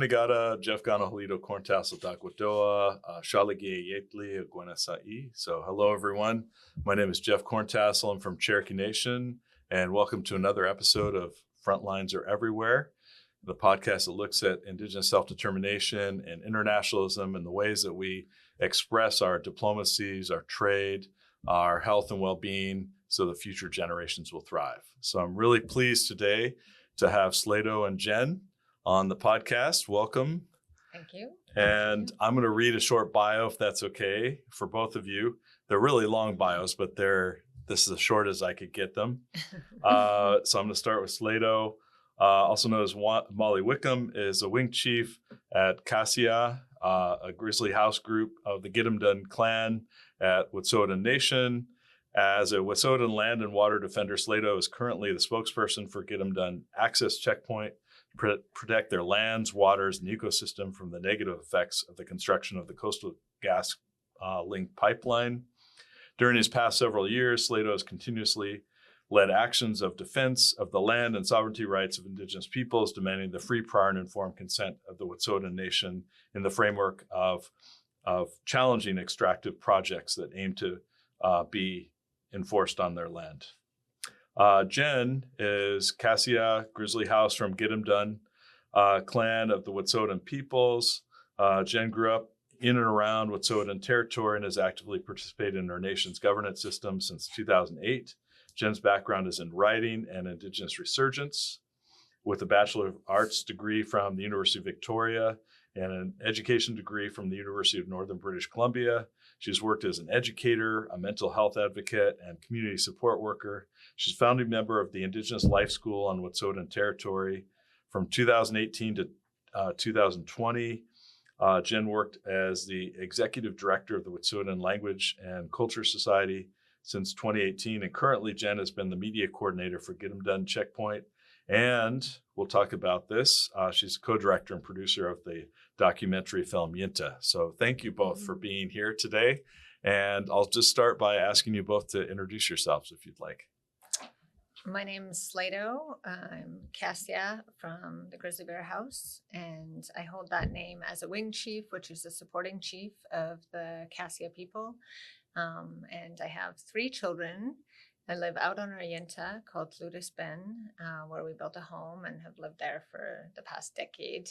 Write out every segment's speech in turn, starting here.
Gada, Jeff Gana Halido Corntassel Dakwadoa, Shalagi Yetli Agwenasai. So hello everyone. My name is Jeff Corntassel. I'm from Cherokee Nation, and welcome to another episode of Frontlines Are Everywhere, the podcast that looks at Indigenous self-determination and internationalism and the ways that we express our diplomacies, our trade, our health and well-being so the future generations will thrive. So I'm really pleased today to have Sleydo and Jenn on the podcast. Welcome. Thank you. And I'm going to read a short bio, if that's okay, for both of you. They're really long bios, but this is as short as I could get them. So I'm going to start with Sleydo, also known as Molly Wickham, is a wing chief at Cas Yikh, a grizzly house group of the Gidimt'en clan at Wet'suwet'en Nation. As a Wet'suwet'en Land and Water Defender, Sleydo is currently the spokesperson for Gidimt'en Access Checkpoint, protect their lands, waters, and ecosystem from the negative effects of the construction of the Coastal Gas Link pipeline. During his past several years, Sleydo has continuously led actions of defense of the land and sovereignty rights of Indigenous peoples, demanding the free, prior, and informed consent of the Wet'suwet'en Nation in the framework of challenging extractive projects that aim to be enforced on their land. Jenn is Cas Yikh, grizzly house from Gidimt'en clan of the Wet'suwet'en peoples. Jenn grew up in and around Wet'suwet'en territory and has actively participated in our nation's governance system since 2008. Jenn's background is in writing and Indigenous resurgence, with a Bachelor of Arts degree from the University of Victoria and an education degree from the University of Northern British Columbia. She's worked as an educator, a mental health advocate, and community support worker. She's a founding member of the Indigenous Life School on Wet'suwet'en territory. From 2018 to 2020, Jenn worked as the executive director of the Wet'suwet'en Language and Culture Society since 2018. And currently, Jenn has been the media coordinator for Gidimt'en Checkpoint. And we'll talk about this. She's a co-director and producer of the documentary film YINTAH. So thank you both for being here today. And I'll just start by asking you both to introduce yourselves if you'd like. My name is Sleydo. I'm Cas Yikh from the Grizzly Bear House, and I hold that name as a wing chief, which is the supporting chief of the Cas Yikh people. And I have 3 children. I live out on our YINTAH called Gidimt'en, where we built a home and have lived there for the past decade.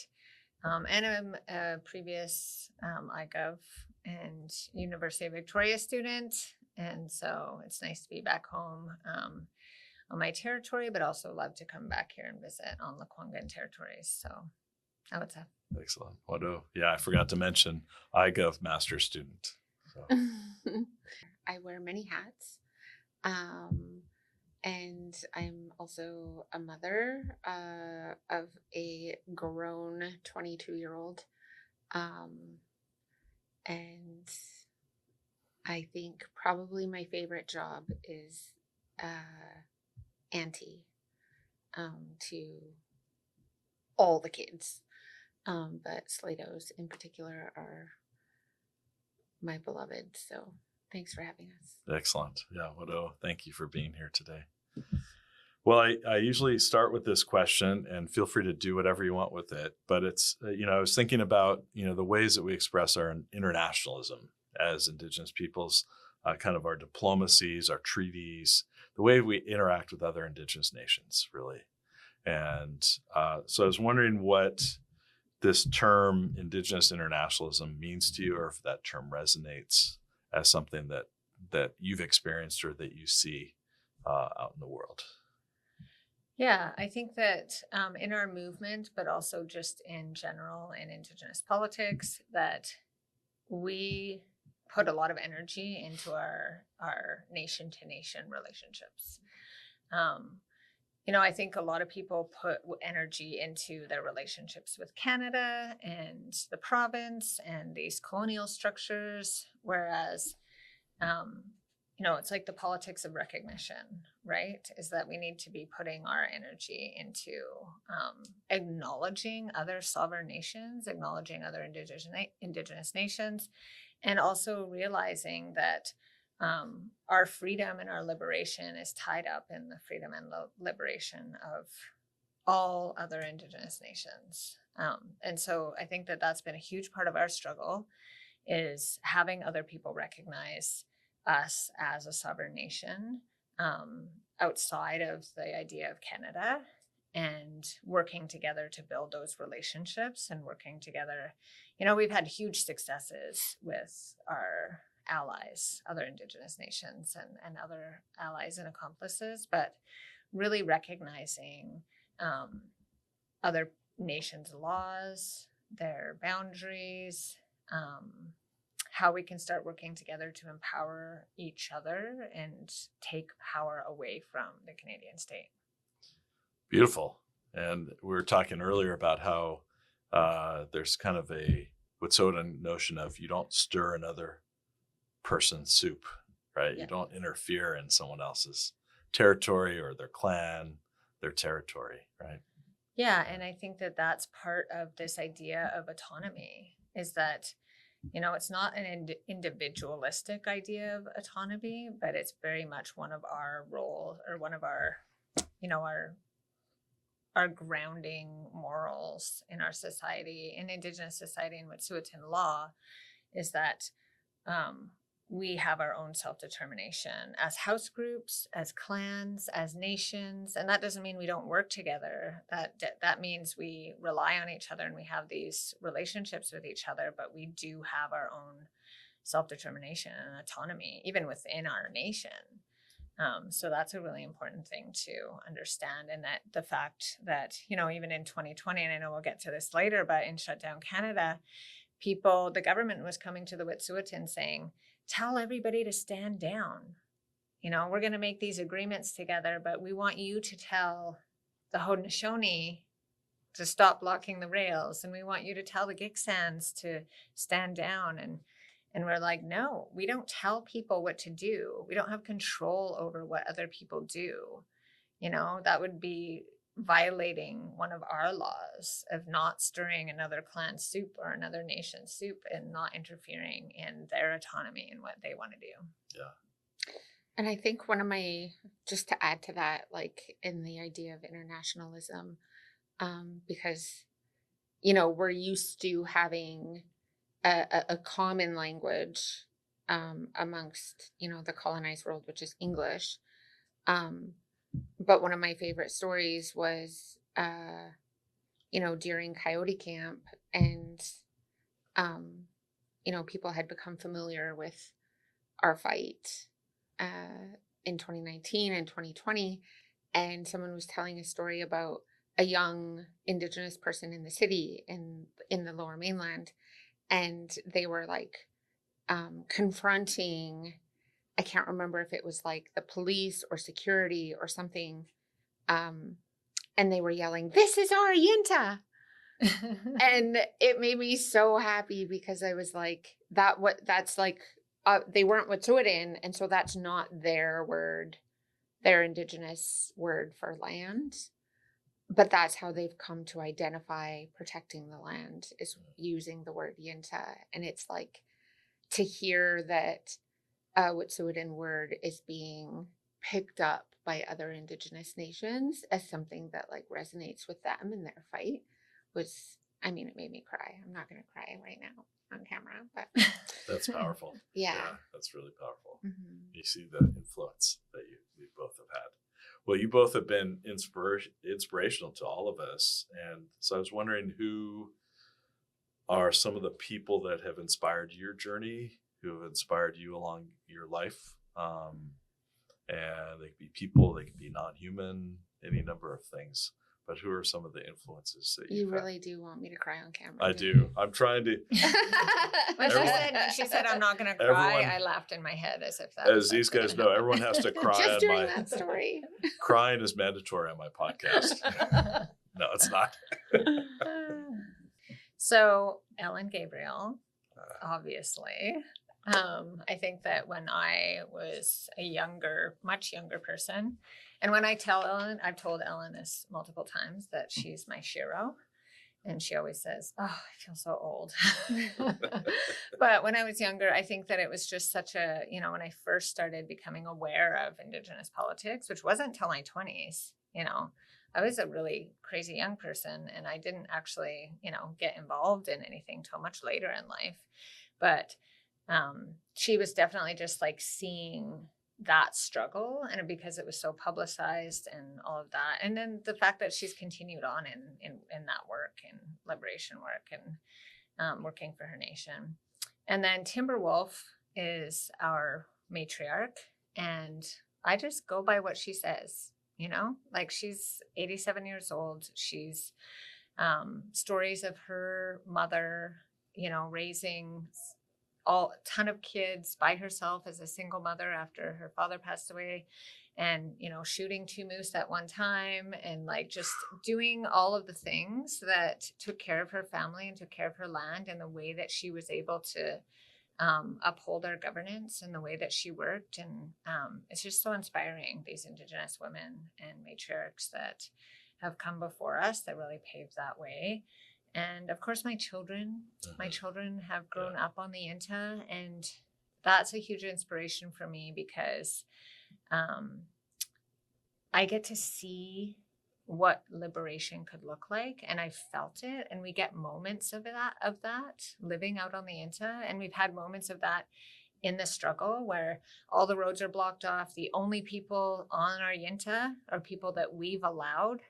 And I'm a previous IGov and University of Victoria student. And so it's nice to be back home on my territory, but also love to come back here and visit on Lekwungen territories. So what's up? Excellent. Yeah, I forgot to mention IGov master's student. So. I wear many hats. And I'm also a mother of a grown 22-year-old. And I think probably my favorite job is auntie to all the kids. But Sleydo's in particular are my beloved. So thanks for having us. Excellent. Yeah, thank you for being here today. Well, I usually start with this question, and feel free to do whatever you want with it. But it's, I was thinking about, the ways that we express our internationalism as Indigenous peoples, kind of our diplomacies, our treaties, the way we interact with other Indigenous nations, really. And so I was wondering what this term Indigenous internationalism means to you, or if that term resonates as something that you've experienced or that you see out in the world. Yeah, I think that in our movement, but also just in general in Indigenous politics, that we put a lot of energy into our nation-to-nation relationships. I think a lot of people put energy into their relationships with Canada and the province and these colonial structures, whereas it's like the politics of recognition, right? Is that we need to be putting our energy into acknowledging other sovereign nations, acknowledging other indigenous nations, and also realizing that our freedom and our liberation is tied up in the freedom and liberation of all other indigenous nations. And so I think that that's been a huge part of our struggle, is having other people recognize us as a sovereign nation outside of the idea of Canada, and working together to build those relationships and working together. We've had huge successes with our allies, other indigenous nations and other allies and accomplices, but really recognizing other nations' laws, their boundaries, how we can start working together to empower each other and take power away from the Canadian state. Beautiful. And we were talking earlier about how there's kind of a Wet'suwet'en notion of you don't stir another person's soup, right? Yeah. You don't interfere in someone else's territory or their clan, their territory, right? Yeah, and I think that that's part of this idea of autonomy, is that it's not an individualistic idea of autonomy, but it's very much one of our roles, or one of our, our grounding morals in our society, in Indigenous society and Wet'suwet'en law, is that we have our own self-determination as house groups, as clans, as nations. And that doesn't mean we don't work together. That means we rely on each other and we have these relationships with each other, but we do have our own self-determination and autonomy, even within our nation. So that's a really important thing to understand. And that the fact that, even in 2020, and I know we'll get to this later, but in Shutdown Canada, the government was coming to the Wet'suwet'en saying, tell everybody to stand down. We're going to make these agreements together, but we want you to tell the Haudenosaunee to stop blocking the rails. And we want you to tell the Gidimt'en to stand down. And we're like, no, we don't tell people what to do. We don't have control over what other people do. That would be violating one of our laws of not stirring another clan's soup or another nation's soup and not interfering in their autonomy and what they want to do. Yeah. And I think just to add to that, like in the idea of internationalism, because, we're used to having a common language amongst, the colonized world, which is English. But one of my favorite stories was, during Coyote Camp, and, people had become familiar with our fight in 2019 and 2020. And someone was telling a story about a young Indigenous person in the city in the Lower Mainland. And they were like confronting, I can't remember if it was like the police or security or something. And they were yelling, "This is our YINTAH." And it made me so happy, because I was like, that's like, they weren't Wet'suwet'en. And so that's not their word, their Indigenous word for land. But that's how they've come to identify protecting the land, is using the word YINTAH. And it's like, to hear that a Wet'suwet'en word is being picked up by other Indigenous nations as something that like resonates with them in their fight it made me cry. I'm not going to cry right now on camera, but That's powerful. Yeah, that's really powerful. mm-hmm. You see the influence that you both have had. Well, you both have been inspirational to all of us. And so I was wondering, who are some of the people that have inspired your journey, who have inspired you along your life? And they could be people, they could be non-human, any number of things. But who are some of the influences that you really do want me to cry on camera? I do. I'm trying to. When she said I'm not going to cry, I laughed in my head as if that. As these guys know, everyone has to cry. Just during that story. Crying is mandatory on my podcast. No, it's not. So Ellen Gabriel, obviously. I think that when I was a much younger person, and when I tell Ellen, I've told Ellen this multiple times, that she's my shero. And she always says, "Oh, I feel so old." But when I was younger, I think that it was just such a, when I first started becoming aware of Indigenous politics, which wasn't until my 20s, I was a really crazy young person, and I didn't actually, get involved in anything till much later in life. But she was definitely just like seeing that struggle, and because it was so publicized and all of that, and then the fact that she's continued on in that work and liberation work and working for her nation. And then Timberwolf is our matriarch, and I just go by what she says, like she's 87 years old. She's stories of her mother, raising a ton of kids by herself as a single mother after her father passed away, and shooting 2 moose at one time, and like just doing all of the things that took care of her family and took care of her land, and the way that she was able to uphold our governance and the way that she worked. And it's just so inspiring, these Indigenous women and matriarchs that have come before us that really paved that way. And of course, my children have grown up on the YINTAH, and that's a huge inspiration for me, because I get to see what liberation could look like, and I felt it, and we get moments of that living out on the YINTAH, and we've had moments of that in the struggle where all the roads are blocked off. The only people on our YINTAH are people that we've allowed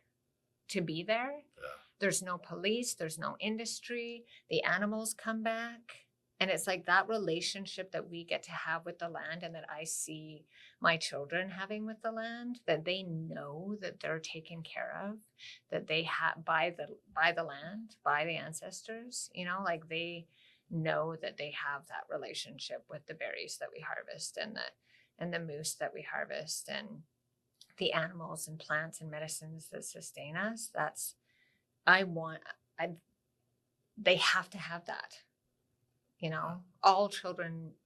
to be there. Yeah. There's no police, there's no industry, the animals come back. And it's like that relationship that we get to have with the land, and that I see my children having with the land, that they know that they're taken care of, that they have by the land, by the ancestors, like they know that they have that relationship with the berries that we harvest, and the moose that we harvest, and the animals and plants and medicines that sustain us. They have to have that. All children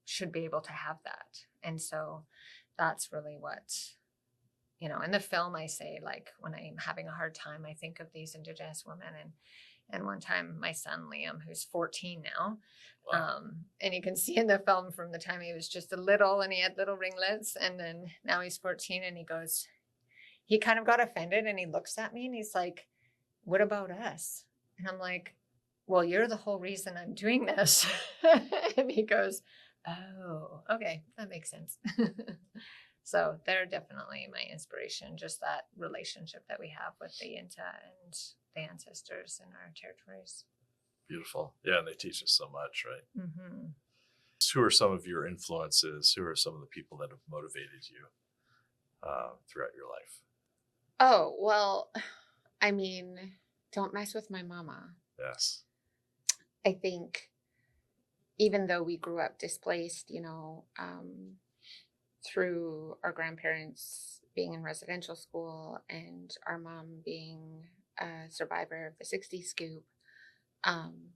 should be able to have that. And so that's really what, in the film I say, like when I'm having a hard time, I think of these Indigenous women. And one time my son, Liam, who's 14 now, Wow. and you can see in the film from the time he was just a little and he had little ringlets, and then now he's 14, and he kind of got offended, and he looks at me and he's like, "What about us?" And I'm like, "Well, you're the whole reason I'm doing this." And he goes, "Oh, okay, that makes sense." So they're definitely my inspiration, just that relationship that we have with the YINTAH and the ancestors in our territories. Beautiful. Yeah, and they teach us so much, right? Mm-hmm. Who are some of your influences? Who are some of the people that have motivated you throughout your life? Oh, well, I mean, don't mess with my mama. Yes. I think even though we grew up displaced, through our grandparents being in residential school and our mom being a survivor of the 60s scoop, and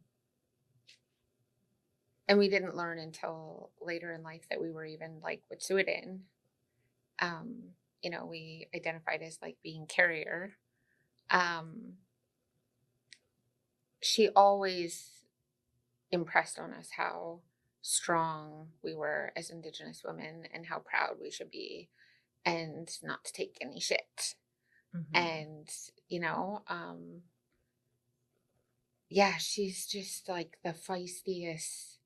we didn't learn until later in life that we were even like Wet'suwet'en. We identified as like being carrier. She always impressed on us how strong we were as Indigenous women and how proud we should be and not to take any shit. Mm-hmm. And, she's just like the feistiest,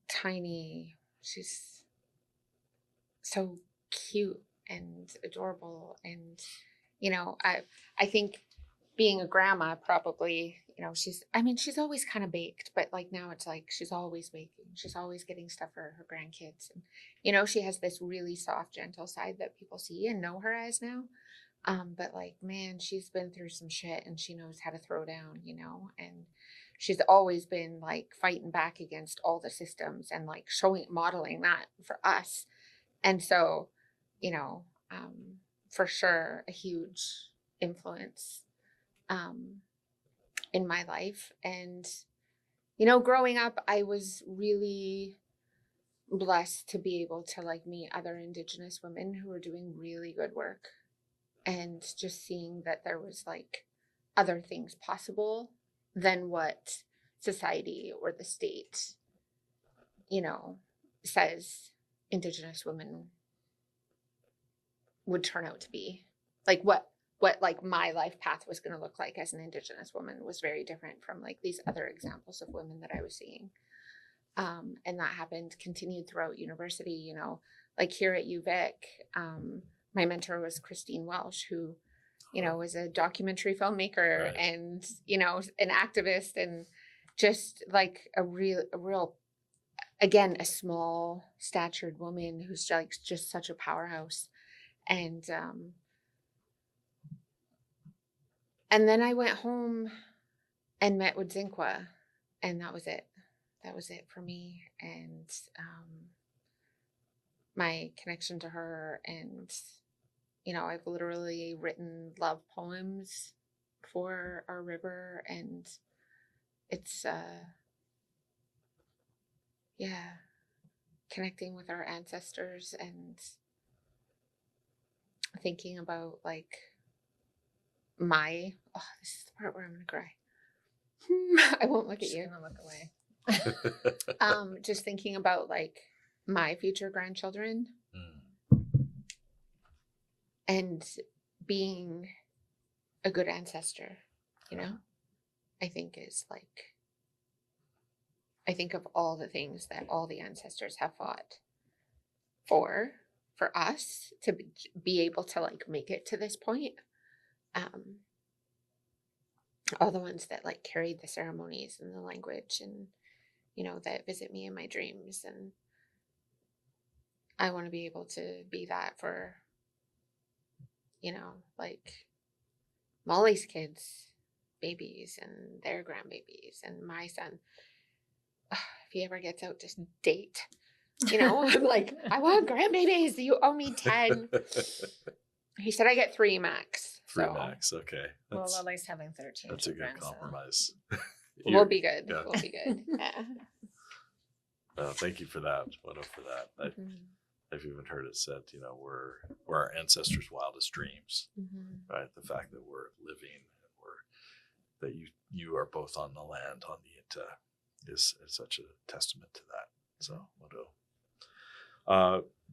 tiny, she's so cute and adorable. And, I think being a grandma probably, she's always kind of baked, but like now it's like she's always baking. She's always getting stuff for her grandkids. And, she has this really soft, gentle side that people see and know her as now. But like, man, she's been through some shit and she knows how to throw down, and she's always been like fighting back against all the systems and like modeling that for us. And so, for sure, a huge influence in my life. And you know, growing up, I was really blessed to be able to like meet other Indigenous women who were doing really good work, and just seeing that there was like other things possible than what society or the state, you know, says Indigenous women would turn out to be. Like what like my life path was going to look like as an Indigenous woman was very different from like these other examples of women that I was seeing. And that continued throughout university, you know, like here at UVic, my mentor was Christine Welsh, who, you know, was a documentary filmmaker Right. and, you know, an activist, and just like a real, again, a small statured woman who's like just such a powerhouse. And then I went home and met with Zinqua, and that was it. That was it for me. And my connection to her, and, you know, I've literally written love poems for our river, and it's, yeah, connecting with our ancestors and thinking about like this is the part where I'm gonna cry. I won't look at Just you. gonna look away. Just thinking about like my future grandchildren and being a good ancestor, you know, I think is like, I think of all the things that all the ancestors have fought for us to be able to like make it to this point. All the ones that like carried the ceremonies and the language, and, you know, that visit me in my dreams. And I want to be able to be that for, you know, like Molly's kids, babies, and their grandbabies, and my son. If he ever gets out, just date. You know, I'm like, I want grandbabies. You owe me 10. He said I get 3 max. 3 max. Okay. Well, at least having 13 That's a good children, compromise. We'll be good. Yeah. We'll be good. Yeah. Thank you for that. What up for that? I've even heard it said, you know, we're our ancestors' wildest dreams, right? The fact that we're living and that you are both on the land, on the Yintah, is such a testament to that. So,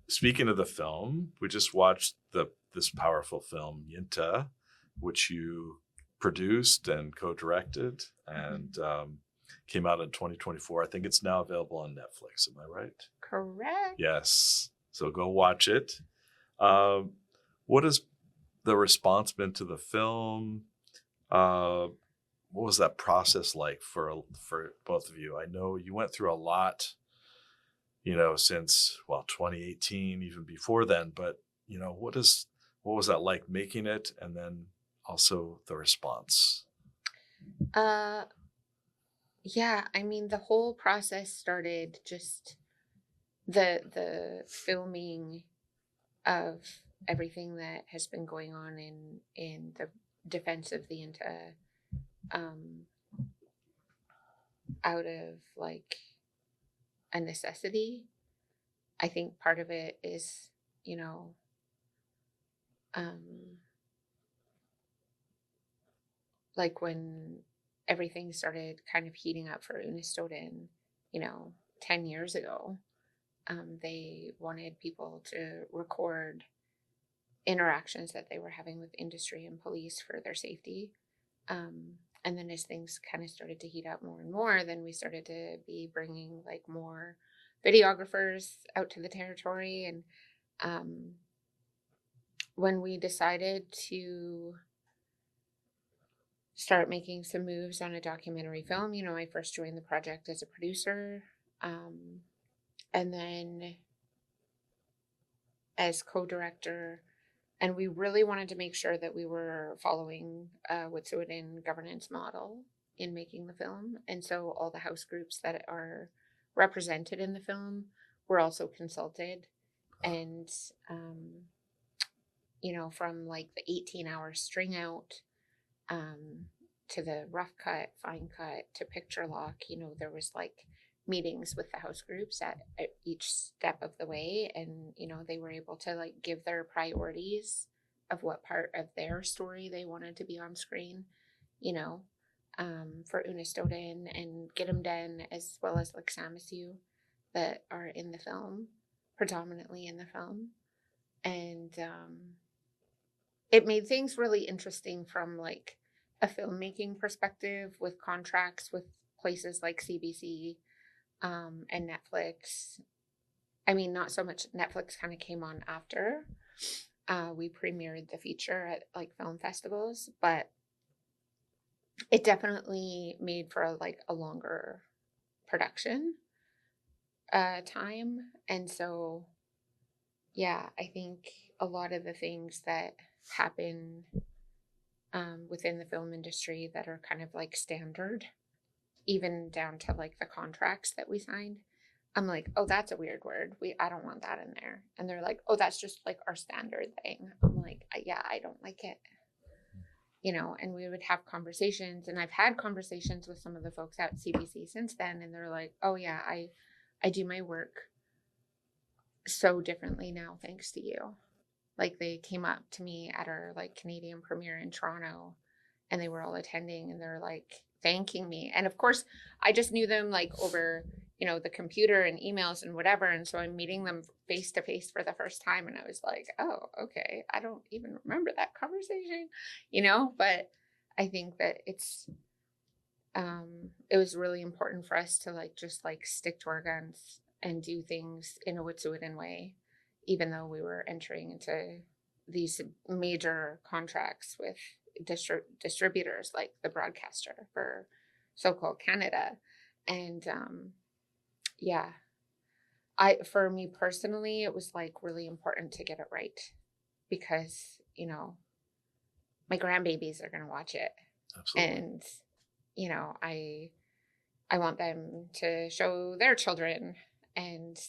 speaking of the film, we just watched this powerful film YINTAH, which you produced and co-directed, and came out in 2024. I think it's now available on Netflix. Am I right? Correct. Yes. So go watch it. What has the response been to the film? What was that process like for both of you? I know you went through a lot, you know, since 2018, even before then. But, you know, what was that like making it, and then also the response? Yeah, I mean, the whole process started just the filming of everything that has been going on in the defense of the Yintah, out of like a necessity. I think part of it is, you know, like when everything started kind of heating up for Unistoten, you know, 10 years ago, they wanted people to record interactions that they were having with industry and police for their safety. And then as things kind of started to heat up more and more, then we started to be bringing like more videographers out to the territory. And when we decided to start making some moves on a documentary film, you know, I first joined the project as a producer, and then as co-director. And we really wanted to make sure that we were following Wet'suwet'en governance model in making the film. And so all the house groups that are represented in the film were also consulted. And, you know, from like the 18-hour string out to the rough cut, fine cut, to picture lock, you know, there was like meetings with the house groups at each step of the way. And, you know, they were able to like give their priorities of what part of their story they wanted to be on screen, you know, for Unistoten and Gidimt'en, as well as like Samisu, that are in the film, predominantly in the film. And it made things really interesting from like a filmmaking perspective, with contracts with places like CBC and Netflix. I mean, not so much. Netflix kind of came on after we premiered the feature at like film festivals, but it definitely made for like a longer production time. And so, yeah, I think a lot of the things that happen within the film industry that are kind of like standard, even down to like the contracts that we signed, I'm like, oh, that's a weird word. I don't want that in there. And they're like, oh, that's just like our standard thing. I'm like, yeah, I don't like it. You know, and we would have conversations, and I've had conversations with some of the folks at CBC since then, and they're like, oh yeah, I do my work so differently now thanks to you. Like, they came up to me at our like Canadian premiere in Toronto, and they were all attending, and they're like thanking me. And of course, I just knew them like over, you know, the computer and emails and whatever. And so I'm meeting them face to face for the first time. And I was like, oh, okay. I don't even remember that conversation, you know, but I think that it was really important for us to like, just like stick to our guns and do things in a Wet'suwet'en way, even though we were entering into these major contracts with distributors like the broadcaster for so-called Canada. And yeah, for me personally, it was like really important to get it right, because, you know, my grandbabies are going to watch it. Absolutely. And, you know, I want them to show their children and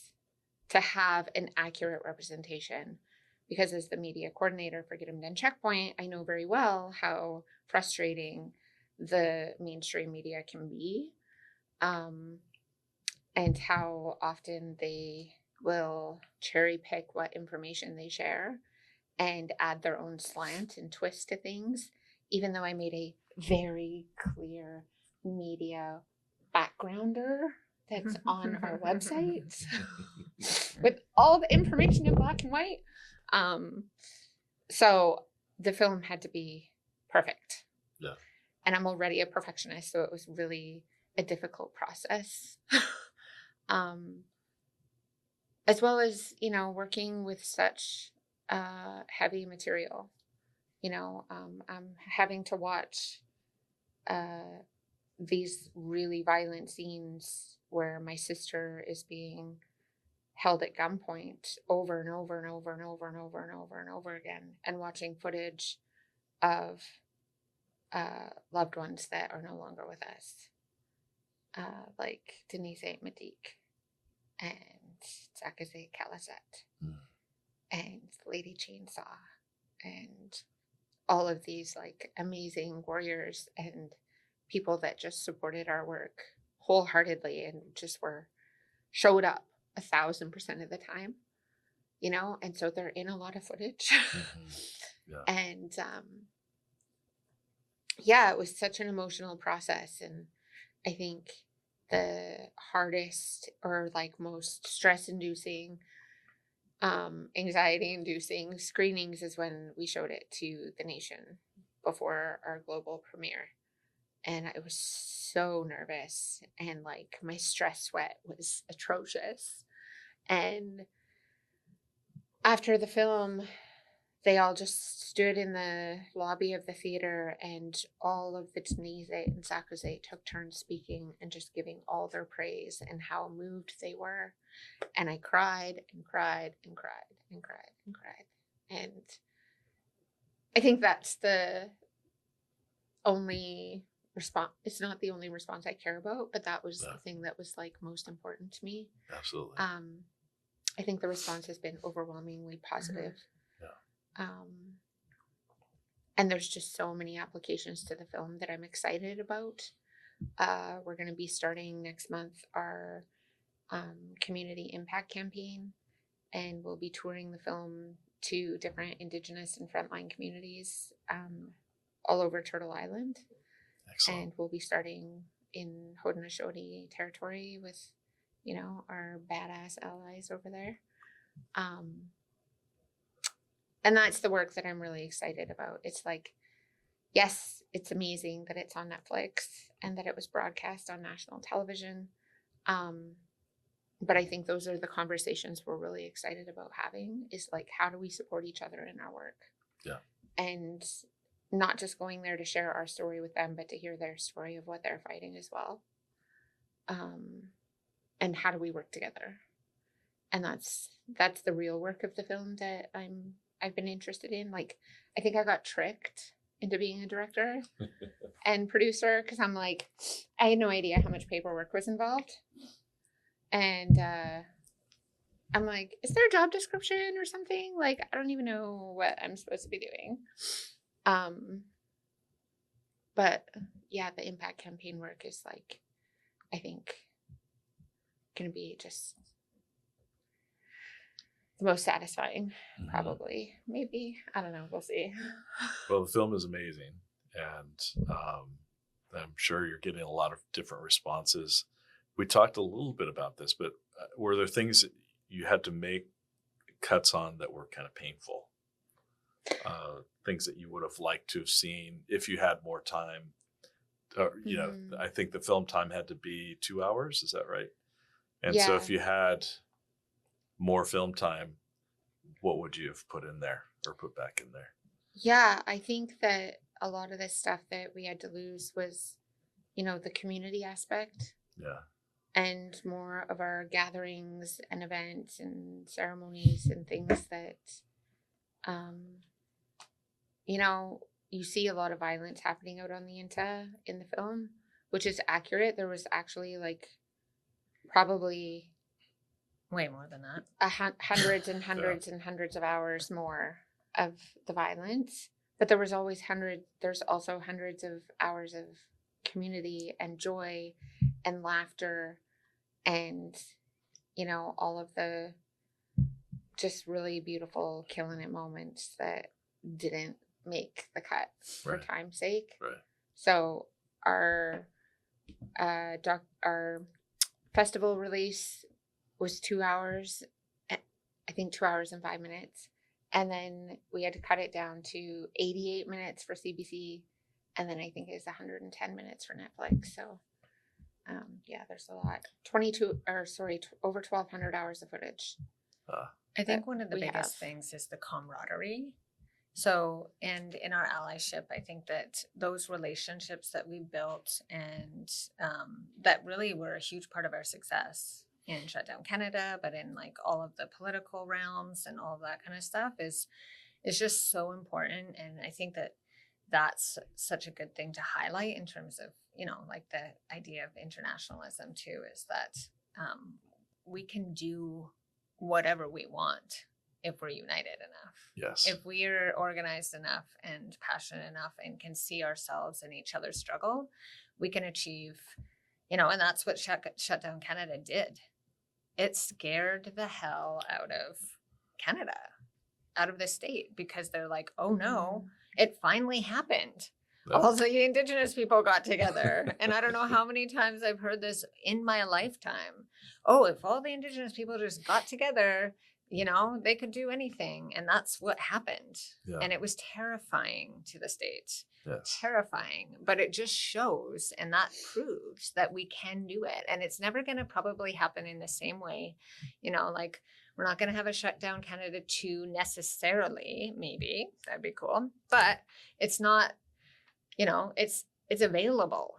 to have an accurate representation, because as the media coordinator for Gidimt'en Checkpoint, I know very well how frustrating the mainstream media can be, and how often they will cherry pick what information they share and add their own slant and twist to things, even though I made a very clear media backgrounder that's on our website with all the information in black and white. So the film had to be perfect. Yeah. And I'm already a perfectionist, so it was really a difficult process. As well as, you know, working with such heavy material. You know, I'm having to watch these really violent scenes where my sister is being held at gunpoint over and over and over and over and over and over and over again, and watching footage of loved ones that are no longer with us, like Denise Madik and Zakazay Kalasat and Lady Chainsaw, and all of these like amazing warriors and people that just supported our work wholeheartedly and just showed up 1,000% of the time, you know. And so they're in a lot of footage. Yeah. And yeah, it was such an emotional process. And I think the hardest or like most stress-inducing, anxiety-inducing screenings is when we showed it to the nation before our global premiere. And I was so nervous, and like my stress sweat was atrocious. And after the film, they all just stood in the lobby of the theater, and all of the Denise and Zakazay took turns speaking and just giving all their praise and how moved they were. And I cried and cried and cried and cried and cried. And I think that's the only response. It's not the only response I care about, but that was the thing that was like most important to me. Absolutely. I think the response has been overwhelmingly positive. Yeah. And there's just so many applications to the film that I'm excited about. We're going to be starting next month our community impact campaign, and we'll be touring the film to different Indigenous and frontline communities all over Turtle Island. Excellent. And we'll be starting in Haudenosaunee territory with, you know, our badass allies over there. And that's the work that I'm really excited about. It's like, yes, it's amazing that it's on Netflix and that it was broadcast on national television. But I think those are the conversations we're really excited about having, is like, how do we support each other in our work? Yeah. And not just going there to share our story with them, but to hear their story of what they're fighting as well. And how do we work together? And that's the real work of the film that I've been interested in. Like, I think I got tricked into being a director and producer, because I'm like, I had no idea how much paperwork was involved. And I'm like, is there a job description or something? Like, I don't even know what I'm supposed to be doing. But yeah, the impact campaign work is like, I think, going to be just the most satisfying, probably. Maybe. I don't know. We'll see. Well, the film is amazing, and I'm sure you're getting a lot of different responses. We talked a little bit about this, but were there things that you had to make cuts on that were kind of painful? Things that you would have liked to have seen if you had more time? You know, I think the film time had to be 2 hours. Is that right? And so if you had more film time, what would you have put in there or put back in there? Yeah, I think that a lot of the stuff that we had to lose was, you know, the community aspect. Yeah. And more of our gatherings and events and ceremonies and things that, you know, you see a lot of violence happening out on the YINTAH in the film, which is accurate. There was actually like probably way more than that, hundreds and hundreds and hundreds of hours more of the violence. But there was always there's also hundreds of hours of community and joy and laughter and, you know, all of the just really beautiful killing it moments that didn't make the cut for time's sake. Right. So our festival release was 2 hours, I think 2 hours and 5 minutes. And then we had to cut it down to 88 minutes for CBC. And then I think it's 110 minutes for Netflix. So yeah, there's a lot. Over 1,200 hours of footage. I think one of the biggest things is the camaraderie. So, and in our allyship, I think that those relationships that we built and that really were a huge part of our success in Shutdown Canada, but in like all of the political realms and all of that kind of stuff is just so important. And I think that that's such a good thing to highlight in terms of, you know, like the idea of internationalism too, is that we can do whatever we want if we're united enough. Yes. If we're organized enough and passionate enough and can see ourselves in each other's struggle, we can achieve, you know, and that's what Shutdown Canada did. It scared the hell out of Canada, out of the state, because they're like, oh no, it finally happened. All the Indigenous people got together. And I don't know how many times I've heard this in my lifetime. Oh, if all the Indigenous people just got together, you know, they could do anything. And that's what happened. Yeah. And it was terrifying to the state. Yes. Terrifying. But it just shows, and that proves that we can do it. And it's never going to probably happen in the same way. You know, like, we're not going to have a Shutdown Canada 2 necessarily. Maybe that'd be cool. But it's not, you know, it's available.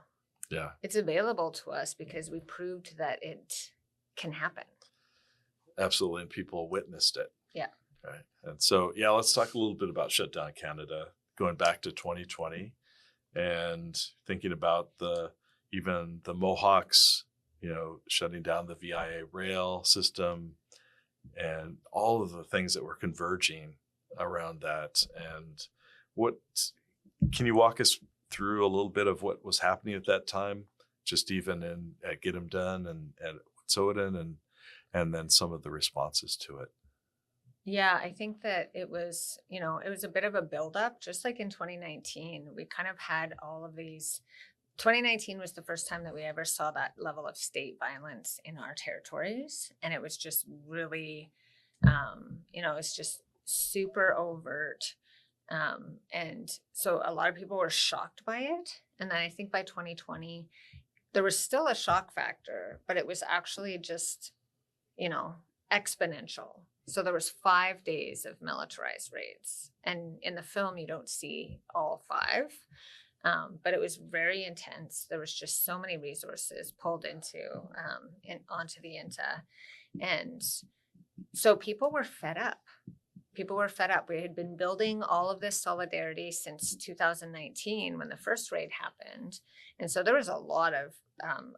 Yeah. It's available to us because we proved that it can happen. Absolutely. And people witnessed it. Yeah. Right. And so, yeah, let's talk a little bit about Shutdown Canada, going back to 2020 and thinking about even the Mohawks, you know, shutting down the VIA rail system and all of the things that were converging around that. And what, can you walk us through a little bit of what was happening at that time, just even at Gidimt'en and at Wet'suwet'en, and then some of the responses to it? Yeah, I think that it was, it was a bit of a buildup, just like in 2019. We kind of had all of these. 2019 was the first time that we ever saw that level of state violence in our territories. And it was just really, it's just super overt. And so a lot of people were shocked by it. And then I think by 2020, there was still a shock factor, but it was actually just, exponential. So there was 5 days of militarized raids. And in the film, you don't see all 5. But it was very intense. There was just so many resources pulled onto the YINTAH. And so people were fed up. We had been building all of this solidarity since 2019 when the first raid happened. And so there was a lot of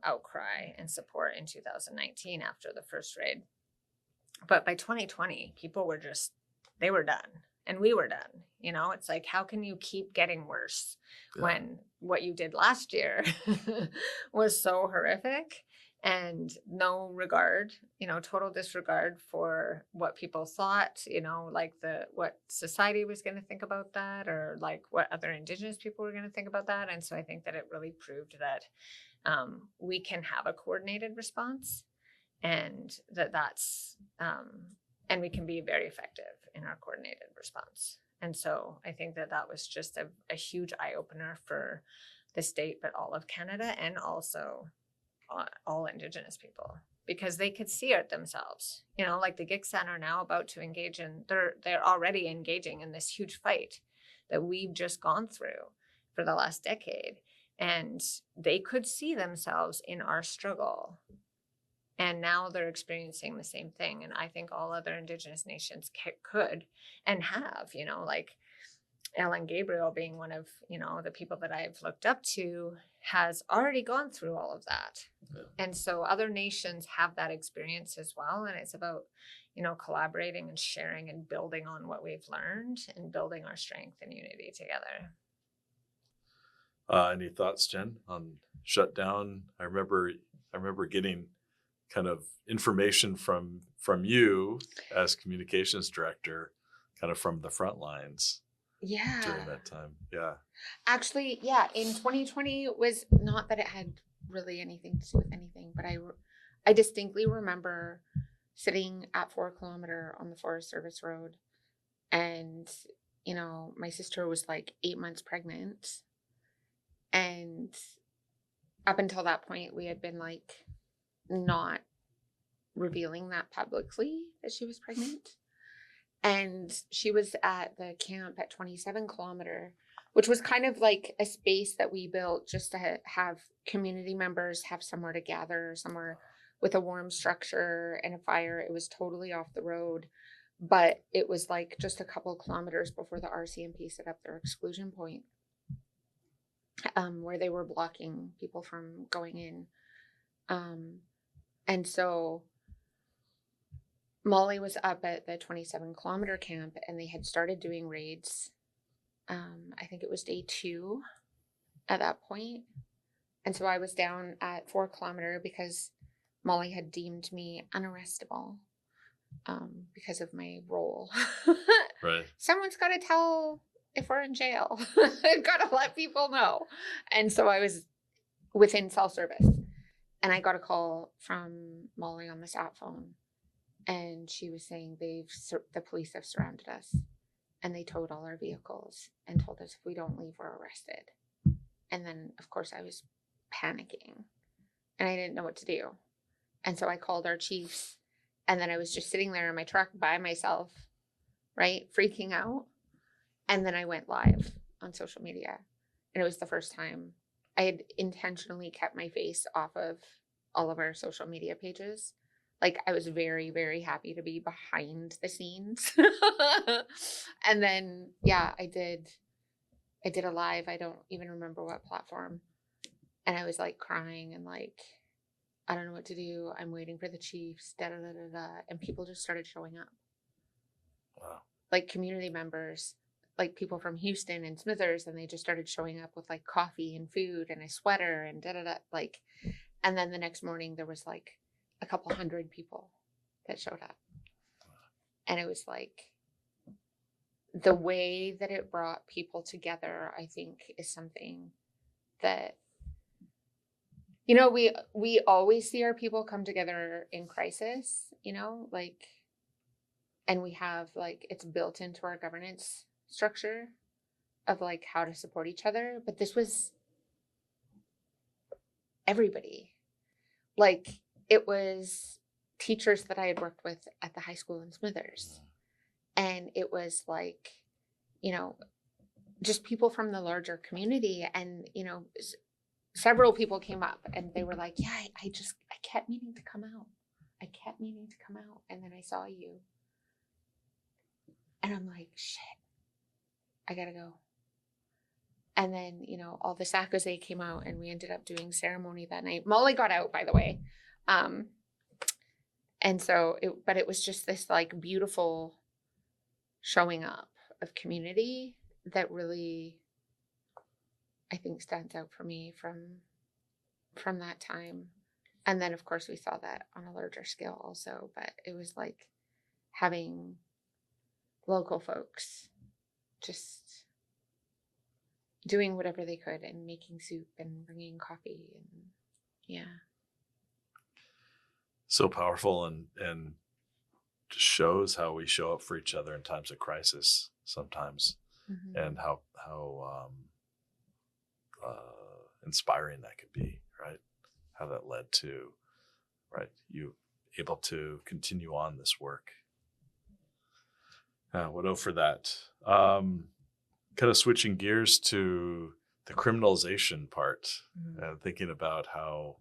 outcry and support in 2019 after the first raid. But by 2020, people were they were done. And we were done. It's like, how can you keep getting worse when what you did last year was so horrific, and no regard, total disregard for what people thought, like what society was going to think about that, or like what other Indigenous people were going to think about that. And so I think that it really proved that we can have a coordinated response, and and we can be very effective in our coordinated response. And so I think that was just a huge eye-opener for the state, but all of Canada, and also all Indigenous people, because they could see it themselves. Like the Gidimt'en are now about to engage they're already engaging in this huge fight that we've just gone through for the last decade. And they could see themselves in our struggle. And now they're experiencing the same thing. And I think all other Indigenous nations could and have, like Ellen Gabriel being one of, the people that I've looked up to, has already gone through all of that. Yeah. And so other nations have that experience as well. And it's about, collaborating and sharing and building on what we've learned and building our strength and unity together. Any thoughts, Jen, on shutdown? I remember getting kind of information from you as communications director, kind of from the Frontlines. Yeah. During that time. Yeah. Actually, yeah. In 2020, it was not that it had really anything to do with anything, but I distinctly remember sitting at 4 Kilometer on the Forest Service Road, and my sister was like 8 months pregnant, and up until that point, we had been like not revealing that publicly that she was pregnant. And she was at the camp at 27 Kilometer, which was kind of like a space that we built just to have community members have somewhere to gather, somewhere with a warm structure and a fire. It was totally off the road, but it was like just a couple of kilometers before the RCMP set up their exclusion point, where they were blocking people from going in. And so Molly was up at the 27 Kilometer camp, and they had started doing raids. I think it was day 2 at that point. And so I was down at 4 Kilometer because Molly had deemed me unarrestable because of my role. Right. Someone's got to tell if we're in jail. I've got to let people know. And so I was within cell service, and I got a call from Molly on the sat phone. And she was saying the police have surrounded us, and they towed all our vehicles and told us if we don't leave, we're arrested. And then, of course, I was panicking, and I didn't know what to do. And so I called our chiefs, and then I was just sitting there in my truck by myself, right, freaking out. And then I went live on social media, and it was the first time I had intentionally kept my face off of all of our social media pages. Like, I was very, very happy to be behind the scenes. And then, yeah, I did a live. I don't even remember what platform. And I was like crying and like, I don't know what to do. I'm waiting for the chiefs, da da da da da. And people just started showing up. Wow. Like community members, like people from Houston and Smithers, and they just started showing up with like coffee and food and a sweater and like, and then the next morning there was like a couple hundred people that showed up. And it was like, the way that it brought people together, I think, is something that, you know, we always see our people come together in crisis, you know, like, and we have like, it's built into our governance structure of like how to support each other. But this was everybody. Like, it was teachers that I had worked with at the high school in Smithers. And it was like, you know, just people from the larger community. And, you know, several people came up and they were like, yeah, I kept meaning to come out. I kept meaning to come out. And then I saw you. And I'm like, shit, I gotta go. And then, you know, all the Sakose came out and we ended up doing ceremony that night. Molly got out, by the way. And so but it was just this like beautiful showing up of community that really, I think, stands out for me from that time. And then of course we saw that on a larger scale also, but it was like having local folks just doing whatever they could and making soup and bringing coffee, and yeah. So powerful, and just shows how we show up for each other in times of crisis sometimes, and how inspiring that could be, right? How that led to, right, you able to continue on this work. What for that? Kind of switching gears to the criminalization part, and thinking about how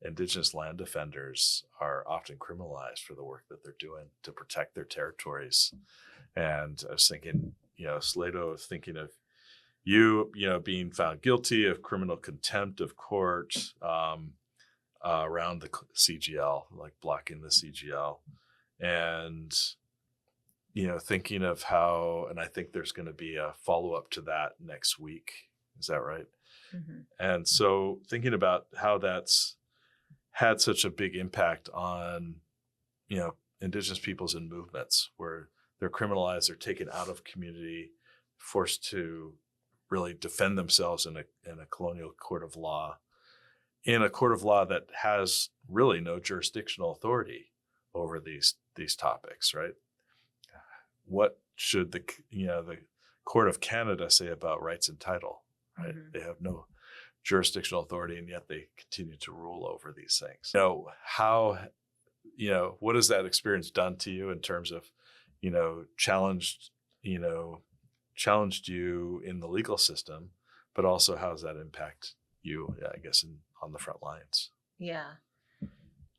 Indigenous land defenders are often criminalized for the work that they're doing to protect their territories. And I was thinking, you know, Sleydo, was thinking of you know, being found guilty of criminal contempt of court around the CGL, like blocking the CGL. And, you know, thinking of how, and I think there's going to be a follow-up to that next week. Is that right? And so thinking about how that's had such a big impact on, you know, Indigenous peoples and movements where they're criminalized, they're taken out of community, forced to really defend themselves in a colonial court of law, in a court of law that has really no jurisdictional authority over these topics, right? What should the Court of Canada say about rights and title, right? They have no jurisdictional authority, and yet they continue to rule over these things. You know, how, you know, what has that experience done to you in terms of, you know, challenged you in the legal system, but also how does that impact you, I guess, on the front lines?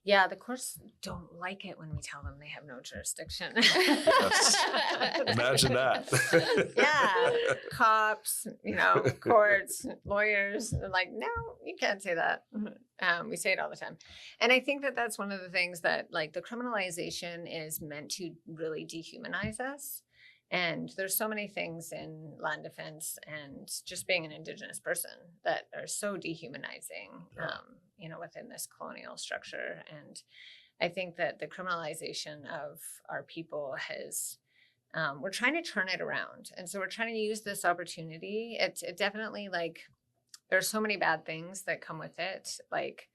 Yeah, the courts don't like it when we tell them they have no jurisdiction. Yes. Imagine that. Yeah, cops, you know, courts, lawyers, they're like, no, you can't say that. We say it all the time. And I think that that's one of the things that, like, the criminalization is meant to really dehumanize us. And there's so many things in land defense and just being an Indigenous person that are so dehumanizing, you know, within this colonial structure. And I think that the criminalization of our people has, we're trying to turn it around. And so we're trying to use this opportunity. It definitely, like, there's so many bad things that come with it. Like,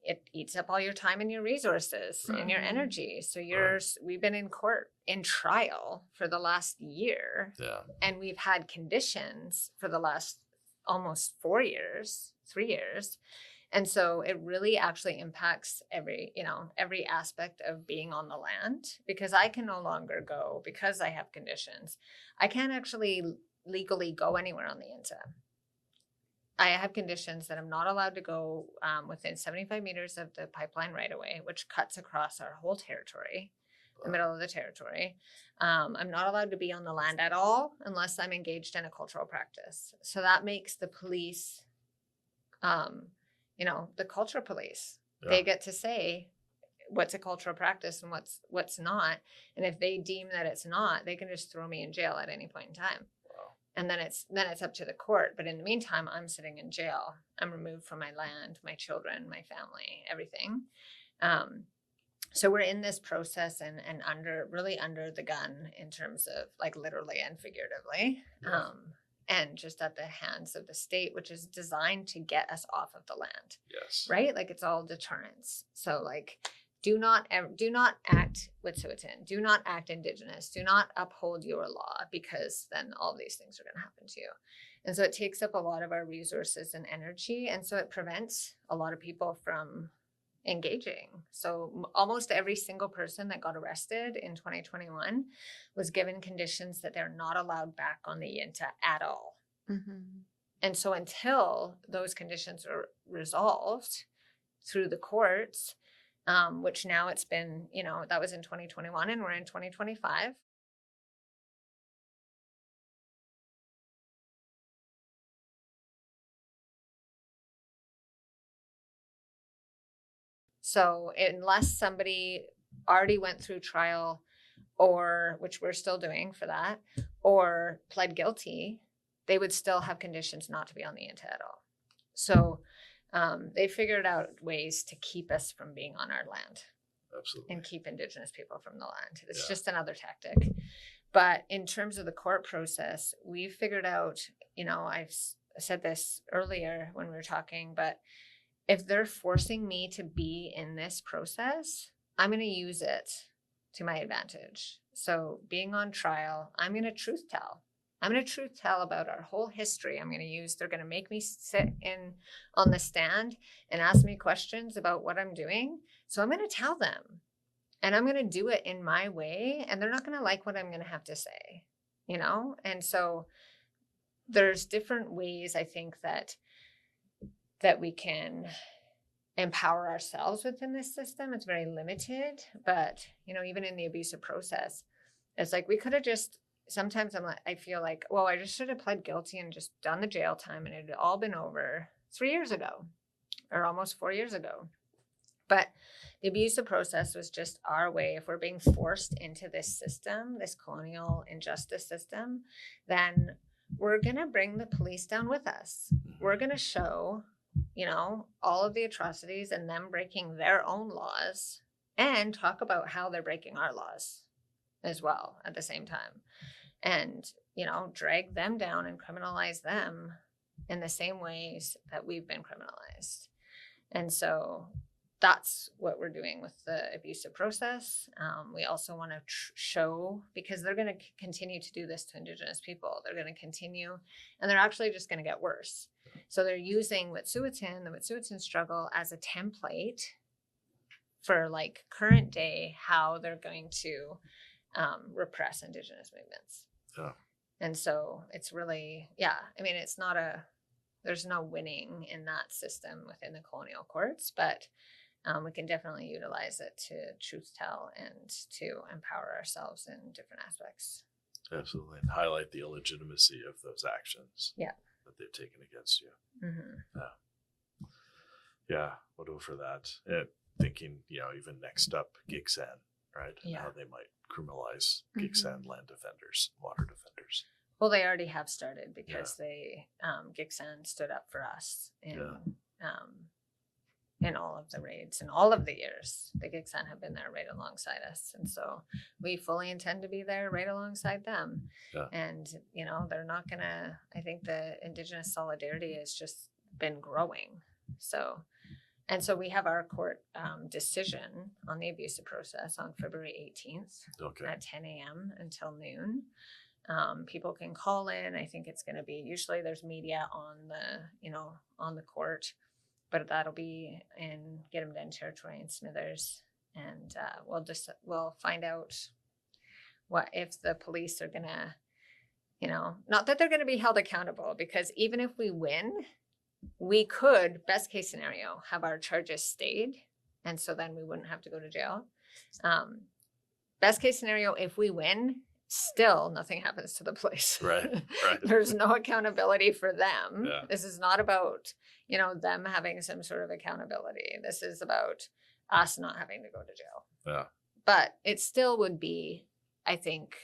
it eats up all your time and your resources and your energy. So we've been in court in trial for the last year, and we've had conditions for the last almost 3 years. And so it really actually impacts every aspect of being on the land, because I can no longer go, because I have conditions. I can't actually legally go anywhere on the Yintah. I have conditions that I'm not allowed to go within 75 meters of the pipeline right away, which cuts across our whole territory, the middle of the territory. I'm not allowed to be on the land at all unless I'm engaged in a cultural practice. So that makes the police, the culture police. They get to say, what's a cultural practice and what's not. And if they deem that it's not, they can just throw me in jail at any point in time. Wow. And then it's up to the court. But in the meantime, I'm sitting in jail. I'm removed from my land, my children, my family, everything. So we're in this process and really under the gun in terms of like literally and figuratively. Yes. And just at the hands of the state, which is designed to get us off of the land. Yes. Right? Like it's all deterrence. So like, do not act Wet'suwet'en. Do not act Indigenous. Do not uphold your law, because then all these things are going to happen to you. And so it takes up a lot of our resources and energy. And so it prevents a lot of people from engaging. So almost every single person that got arrested in 2021 was given conditions that they're not allowed back on the YINTAH at all. Mm-hmm. And so until those conditions are resolved through the courts, which now it's been, that was in 2021 and we're in 2025. So unless somebody already went through trial, or which we're still doing for that, or pled guilty, they would still have conditions not to be on the YINTAH at all. So they figured out ways to keep us from being on our land. Absolutely. And keep Indigenous people from the land. It's Yeah. just another tactic. But in terms of the court process, we figured out, I've said this earlier when we were talking, but if they're forcing me to be in this process, I'm going to use it to my advantage. So being on trial, I'm going to truth tell. I'm going to truth tell about our whole history. They're going to make me sit in on the stand and ask me questions about what I'm doing. So I'm going to tell them, and I'm going to do it in my way. And they're not going to like what I'm going to have to say, And so there's different ways, I think, that we can empower ourselves within this system. It's very limited, but even in the abusive process, it's like we could have just, sometimes I feel like, well, I just should have pled guilty and just done the jail time and it had all been over 3 years ago or almost 4 years ago. But the abusive process was just our way. If we're being forced into this system, this colonial injustice system, then we're going to bring the police down with us. We're going to show, all of the atrocities and them breaking their own laws, and talk about how they're breaking our laws as well at the same time. And, drag them down and criminalize them in the same ways that we've been criminalized. And so that's what we're doing with the abusive process. We also want to show, because they're going to continue to do this to Indigenous people. They're going to continue, and they're actually just going to get worse. So they're using the Wet'suwet'en struggle as a template for like current day, how they're going to repress Indigenous movements. Yeah. And so it's really, it's not there's no winning in that system within the colonial courts, but we can definitely utilize it to truth tell and to empower ourselves in different aspects. Absolutely. And highlight the illegitimacy of those actions that they've taken against you. Mm-hmm. Yeah, we'll go for that. And thinking, even next up, Gidimt'en, right? And how they might criminalize Gidimt'en land defenders, water defenders. Well, they already have started, because they Gidimt'en stood up for us in all of the raids and all of the years. The Gidimt'en have been there right alongside us, and so we fully intend to be there right alongside them. And they're not gonna, I think the Indigenous solidarity has just been growing. So we have our court decision on the abusive process on February 18th at 10 a.m. until noon. People can call in. I think it's going to be, usually there's media on the court, but that'll be in Gidimt'en territory in Smithers. And we'll find out what if the police are going to, not that they're going to be held accountable, because even if we win, we could, best case scenario, have our charges stayed. And so then we wouldn't have to go to jail. Best case scenario, if we win, still nothing happens to the police. Right. There's no accountability for them. Yeah. This is not about, them having some sort of accountability. This is about us not having to go to jail. Yeah. But it still would be, I think,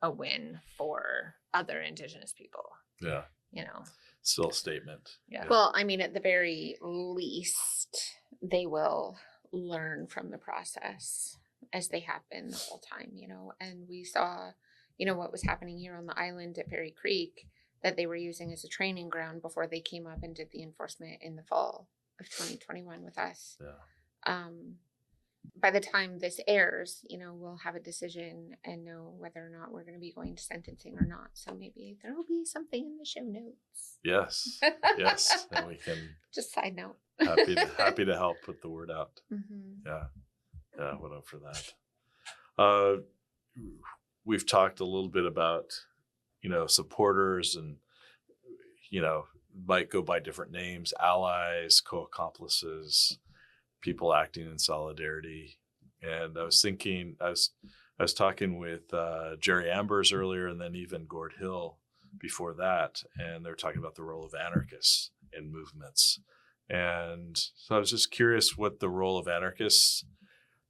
a win for other Indigenous people, Yeah. you know? Still a statement. Yeah. Well, I mean, at the very least, they will learn from the process as they have been the whole time, you know. And we saw, you know, what was happening here on the island at Fairy Creek that they were using as a training ground before they came up and did the enforcement in the fall of 2021 with us. Yeah. By the time this airs, you know, we'll have a decision and know whether or not we're going to be going to sentencing or not. So maybe there will be something in the show notes. Yes. Yes. And we can Just side note. happy to help put the word out. Mm-hmm. Yeah. Yeah. What up for that? We've talked a little bit about, you know, supporters and, you know, might go by different names, allies, co-accomplices, people acting in solidarity. And I was thinking, I was talking with Jerry Ambers earlier, and then even Gord Hill before that, and they're talking about the role of anarchists in movements. And so I was just curious what the role of anarchists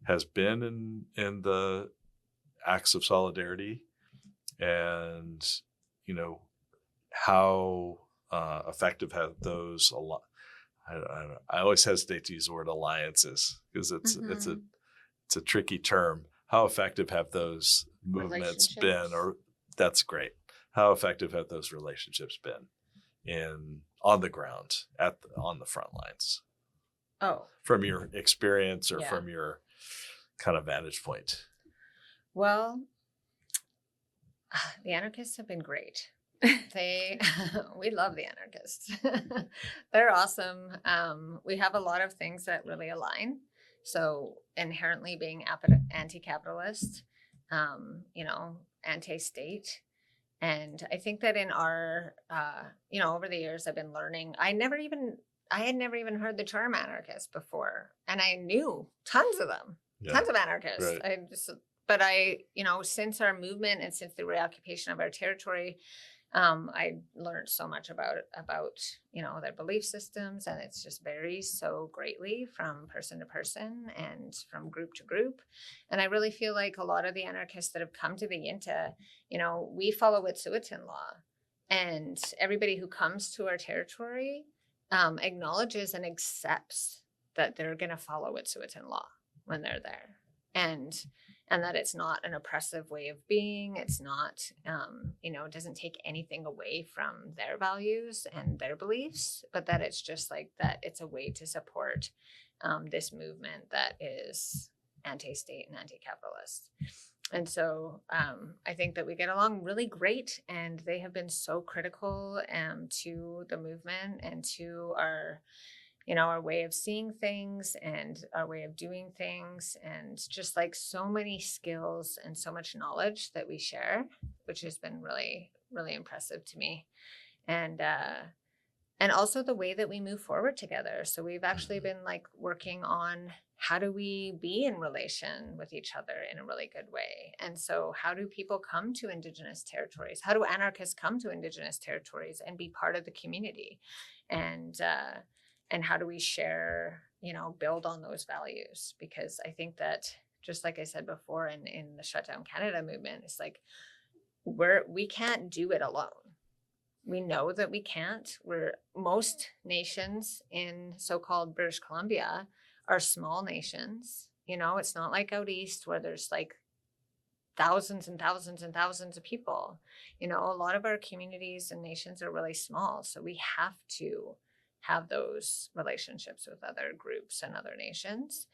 has been in the acts of solidarity, and, you know, how effective have those I always hesitate to use the word alliances because it's a tricky term. How effective have those movements been? Or that's great. How effective have those relationships been on the ground on the front lines? Oh, from your experience or Yeah. from your kind of vantage point. well, the anarchists have been great. We love the anarchists. They're awesome. We have a lot of things that really align. So inherently being anti-capitalist, you know, anti-state. And I think that in our, you know, over the years I've been learning, I had never even heard the term anarchist before. And I knew tons of them, tons of anarchists. Right. But you know, since our movement and since the reoccupation of our territory, I learned so much about, you know, their belief systems, and it's just varies so greatly from person to person and from group to group. And I really feel like a lot of the anarchists that have come to the YINTAH, you know, we follow Wet'suwet'en law, and everybody who comes to our territory acknowledges and accepts that they're going to follow Wet'suwet'en law when they're there. And that it's not an oppressive way of being. It's not, you know, it doesn't take anything away from their values and their beliefs, but that it's just like that it's a way to support this movement that is anti-state and anti-capitalist. And so I think that we get along really great, and they have been so critical to the movement and to our, you know, our way of seeing things and our way of doing things, and just like so many skills and so much knowledge that we share, which has been really, really impressive to me. And also the way that we move forward together. So we've actually been like working on how do we be in relation with each other in a really good way. And so how do people come to Indigenous territories? How do anarchists come to Indigenous territories and be part of the community? And how do we share, you know, build on those values? Because I think that, just like I said before in the Shutdown Canada movement, it's like we can't do it alone. We know that we can't. Most nations in so-called British Columbia are small nations. You know, it's not like out east where there's like thousands and thousands and thousands of people. You know, a lot of our communities and nations are really small. So we have to have those relationships with other groups and other nations.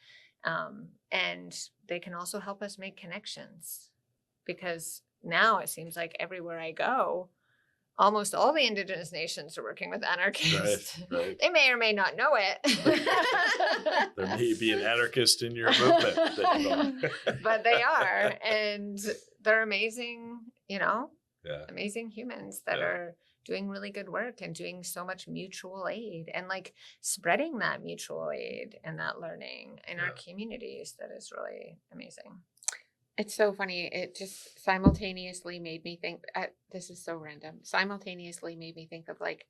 And they can also help us make connections, because now it seems like everywhere I go, almost all the Indigenous nations are working with anarchists. Right. They may or may not know it. There may be an anarchist in your movement that you don't. But they are, and they're amazing, you know, Yeah. amazing humans that are doing really good work and doing so much mutual aid and like spreading that mutual aid and that learning in our communities. That is really amazing. It's so funny. It just simultaneously made me think, this is so random, simultaneously made me think of like,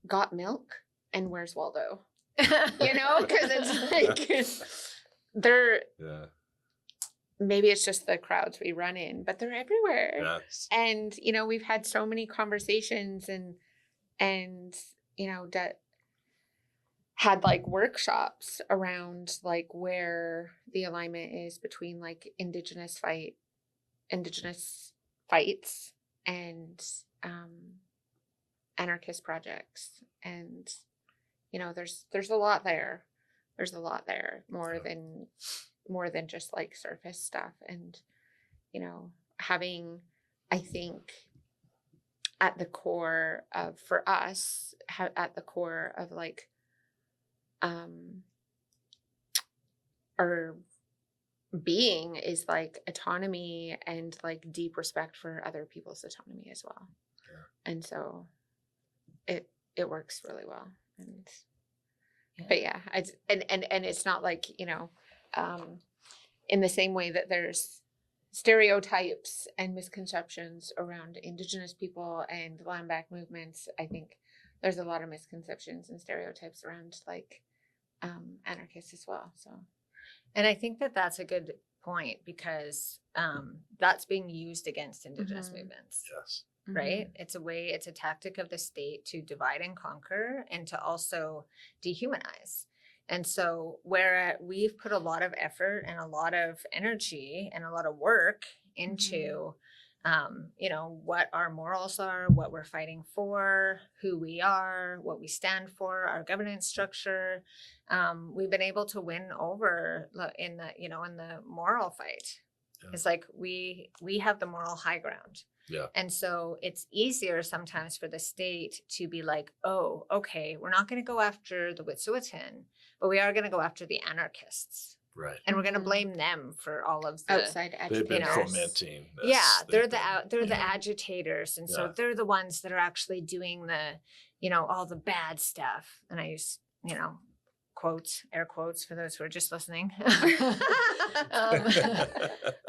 got milk and where's Waldo? You know, because it's like they're Yeah. maybe it's just the crowds we run in, but they're everywhere. Yes. And, you know, we've had so many conversations and, you know, that had like workshops around like where the alignment is between like indigenous fights and anarchist projects. And, you know, there's a lot there. There's a lot there, more than just like surface stuff. And, you know, having, I think, at the core of, for us, at the core of like our being is like autonomy and like deep respect for other people's autonomy as well. Yeah. And so it works really well. And but yeah, and it's not like, you know, in the same way that there's stereotypes and misconceptions around Indigenous people and land back movements, I think there's a lot of misconceptions and stereotypes around like anarchists as well. So, and I think that that's a good point because that's being used against Indigenous movements. Yes. Right? It's a tactic of the state to divide and conquer and to also dehumanize. And so where we've put a lot of effort and a lot of energy and a lot of work into, you know, what our morals are, what we're fighting for, who we are, what we stand for, our governance structure, we've been able to win over in the, you know, in the moral fight. Yeah. It's like we have the moral high ground. Yeah. And so it's easier sometimes for the state to be like, oh, okay, we're not going to go after the Wet'suwet'en, but we are going to go after the anarchists. Right. And we're going to blame them for all of the outside agitators. They've been fomenting this. Yeah, they're the agitators. And so they're the ones that are actually doing the, you know, all the bad stuff. And I use, you know, quotes, air quotes for those who are just listening.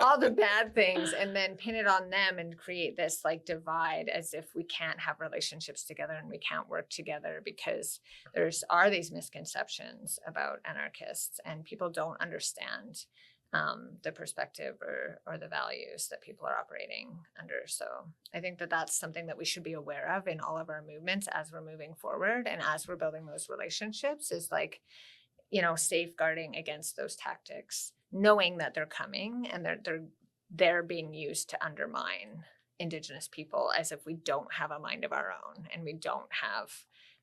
All the bad things, and then pin it on them and create this like divide as if we can't have relationships together and we can't work together because are these misconceptions about anarchists and people don't understand the perspective or the values that people are operating under. So I think that that's something that we should be aware of in all of our movements as we're moving forward and as we're building those relationships is like, you know, safeguarding against those tactics, knowing that they're coming and they're being used to undermine Indigenous people as if we don't have a mind of our own and we don't have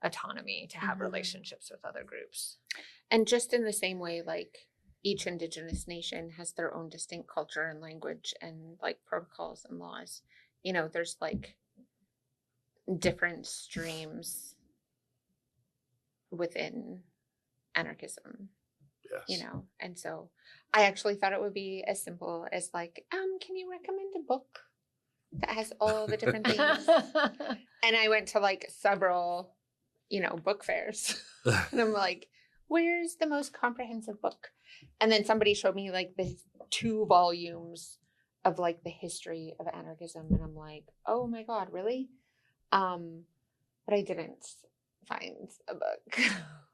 autonomy to have relationships with other groups. And just in the same way, like each Indigenous nation has their own distinct culture and language and like protocols and laws. You know, there's like different streams within anarchism. Yes. You know, and so I actually thought it would be as simple as like, can you recommend a book that has all the different things? And I went to like several, you know, book fairs. And I'm like, where's the most comprehensive book? And then somebody showed me like this 2 volumes of like the history of anarchism. And I'm like, oh my God, really? But I didn't find a book.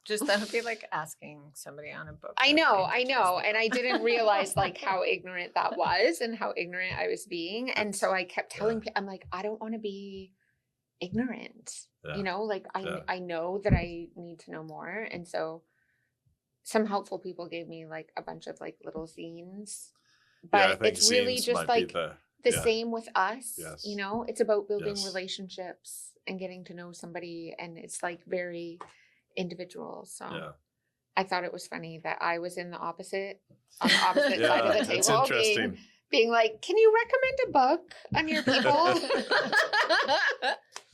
Just that would be like asking somebody on a book. I know. And I didn't realize like how ignorant that was and how ignorant I was being. And so I kept telling people, I'm like, I don't want to be ignorant. Yeah. You know, like I know that I need to know more. And so some helpful people gave me like a bunch of like little zines. But it's really just like the same with us. Yes. You know, it's about building relationships and getting to know somebody. And it's like very individual. So I thought it was funny that I was on the opposite side of the table being like, can you recommend a book on your people?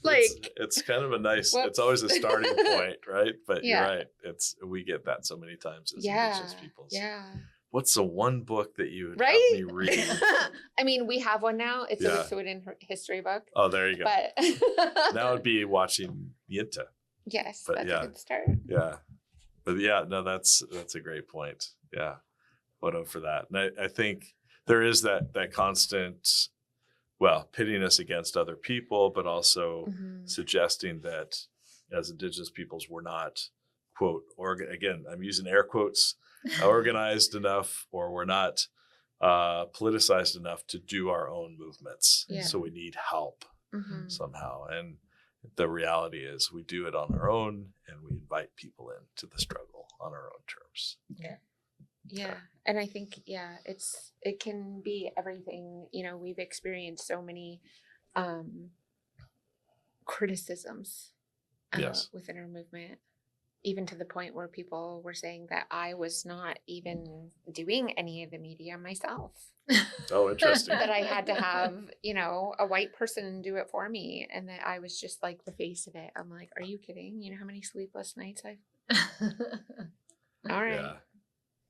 Like it's kind of a nice it's always a starting point, right? But you're right. We get that so many times as Indigenous peoples. Yeah. What's the one book that you would have me read? I mean, we have one now. It's a Wet'suwet'en history book. Oh, there you go. But that would be watching YINTAH. Yes, but that's a good start. Yeah. But yeah, no, that's a great point. Yeah. Photo for that. And I think there is that constant, pitting us against other people, but also suggesting that as Indigenous peoples, we're not quote, again, I'm using air quotes, organized enough, or we're not politicized enough to do our own movements. Yeah. So we need help Mhm. somehow. And the reality is we do it on our own, and we invite people into the struggle on our own terms. Yeah. And I think, it can be everything. You know, we've experienced so many criticisms Yes. within our movement, even to the point where people were saying that I was not even doing any of the media myself. Oh, interesting. That I had to have, you know, a white person do it for me, and that I was just like the face of it. I'm like, are you kidding? You know how many sleepless nights I've all right. Yeah.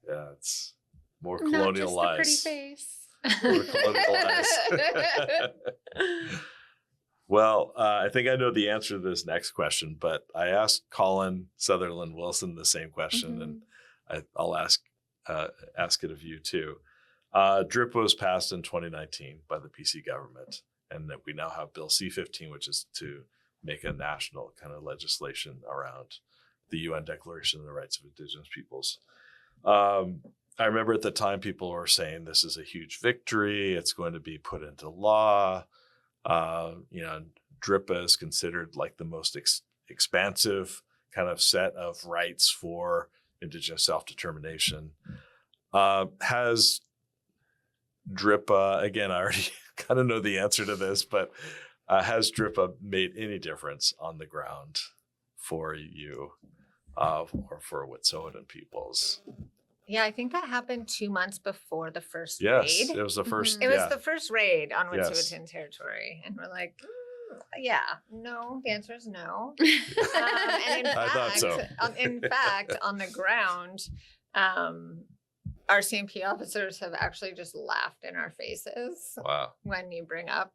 Yeah. It's more Not colonial just lies. the pretty face. More colonial lies. Well, I think I know the answer to this next question, but I asked Colin Sutherland Wilson the same question, and I'll ask it of you too. DRIPA was passed in 2019 by the BC government, and that we now have Bill C-15, which is to make a national kind of legislation around the UN Declaration of the Rights of Indigenous Peoples. I remember at the time people were saying this is a huge victory. It's going to be put into law. You know, DRIPA is considered like the most expansive kind of set of rights for Indigenous self-determination. Has DRIPA, again, I already kind of know the answer to this, but has DRIPA made any difference on the ground for you or for Wet'suwet'en peoples? Yeah, I think that happened 2 months before the first Yes, raid. it was the first. It was yeah. the first raid on Yes. Wet'suwet'en territory. And we're like, no, the answer is no. And in I thought so. In fact, on the ground, our CMP officers have actually just laughed in our faces Wow. when you bring up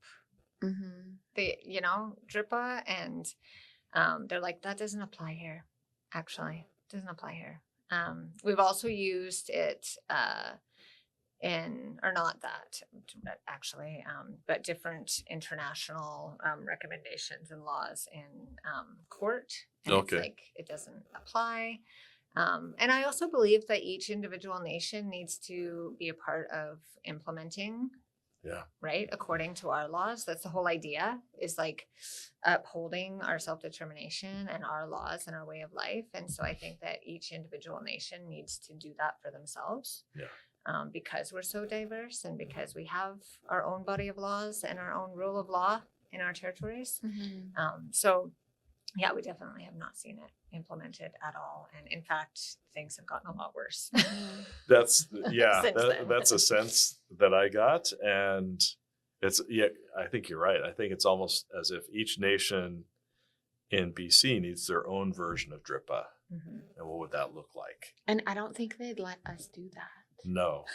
the, DRIPA, and they're like, that doesn't apply here. Actually, it doesn't apply here. We've also used it but different international recommendations and laws in court. And Okay. it's like, it doesn't apply. And I also believe that each individual nation needs to be a part of implementing, right, according to our laws. That's the whole idea, is like upholding our self-determination and our laws and our way of life. And so I think that each individual nation needs to do that for themselves. Because we're so diverse, and because we have our own body of laws and our own rule of law in our territories. Yeah, we definitely have not seen it implemented at all. And in fact, things have gotten a lot worse. That's then. that's a sense that I got. And I think you're right. I think it's almost as if each nation in BC needs their own version of DRIPA. And what would that look like? And I don't think they'd let us do that. No.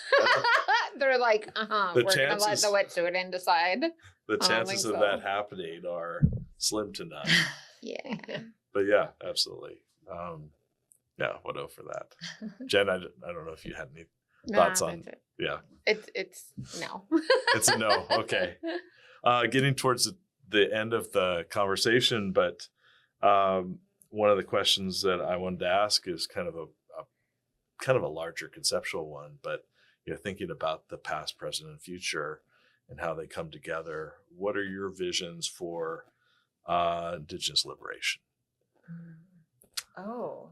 They're like, we're going to let the Wet'suwet'en decide. The chances of that happening are slim to none. Yeah. But yeah, absolutely. What for that? Jen, I don't know if you had any thoughts on it. Yeah. It's no. It's a no. Okay. Getting towards the end of the conversation, but one of the questions that I wanted to ask is kind of a larger conceptual one, but thinking about the past, present, and future and how they come together. What are your visions for Indigenous liberation? Oh,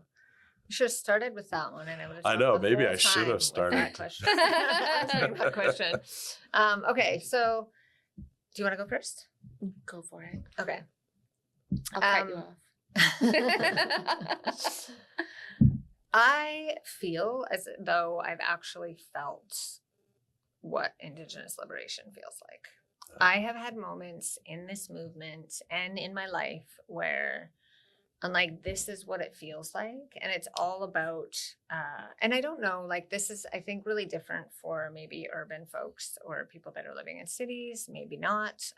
you should have started with that one, and I would have. I know. Maybe I should have started that question. That question. Okay, so do you want to go first? Go for it. Okay. I'll cut you off. I feel as though I've actually felt what Indigenous liberation feels like. I have had moments in this movement and in my life where I'm like, this is what it feels like. And it's all about, and I don't know, like this is, I think, really different for maybe urban folks or people that are living in cities, maybe not.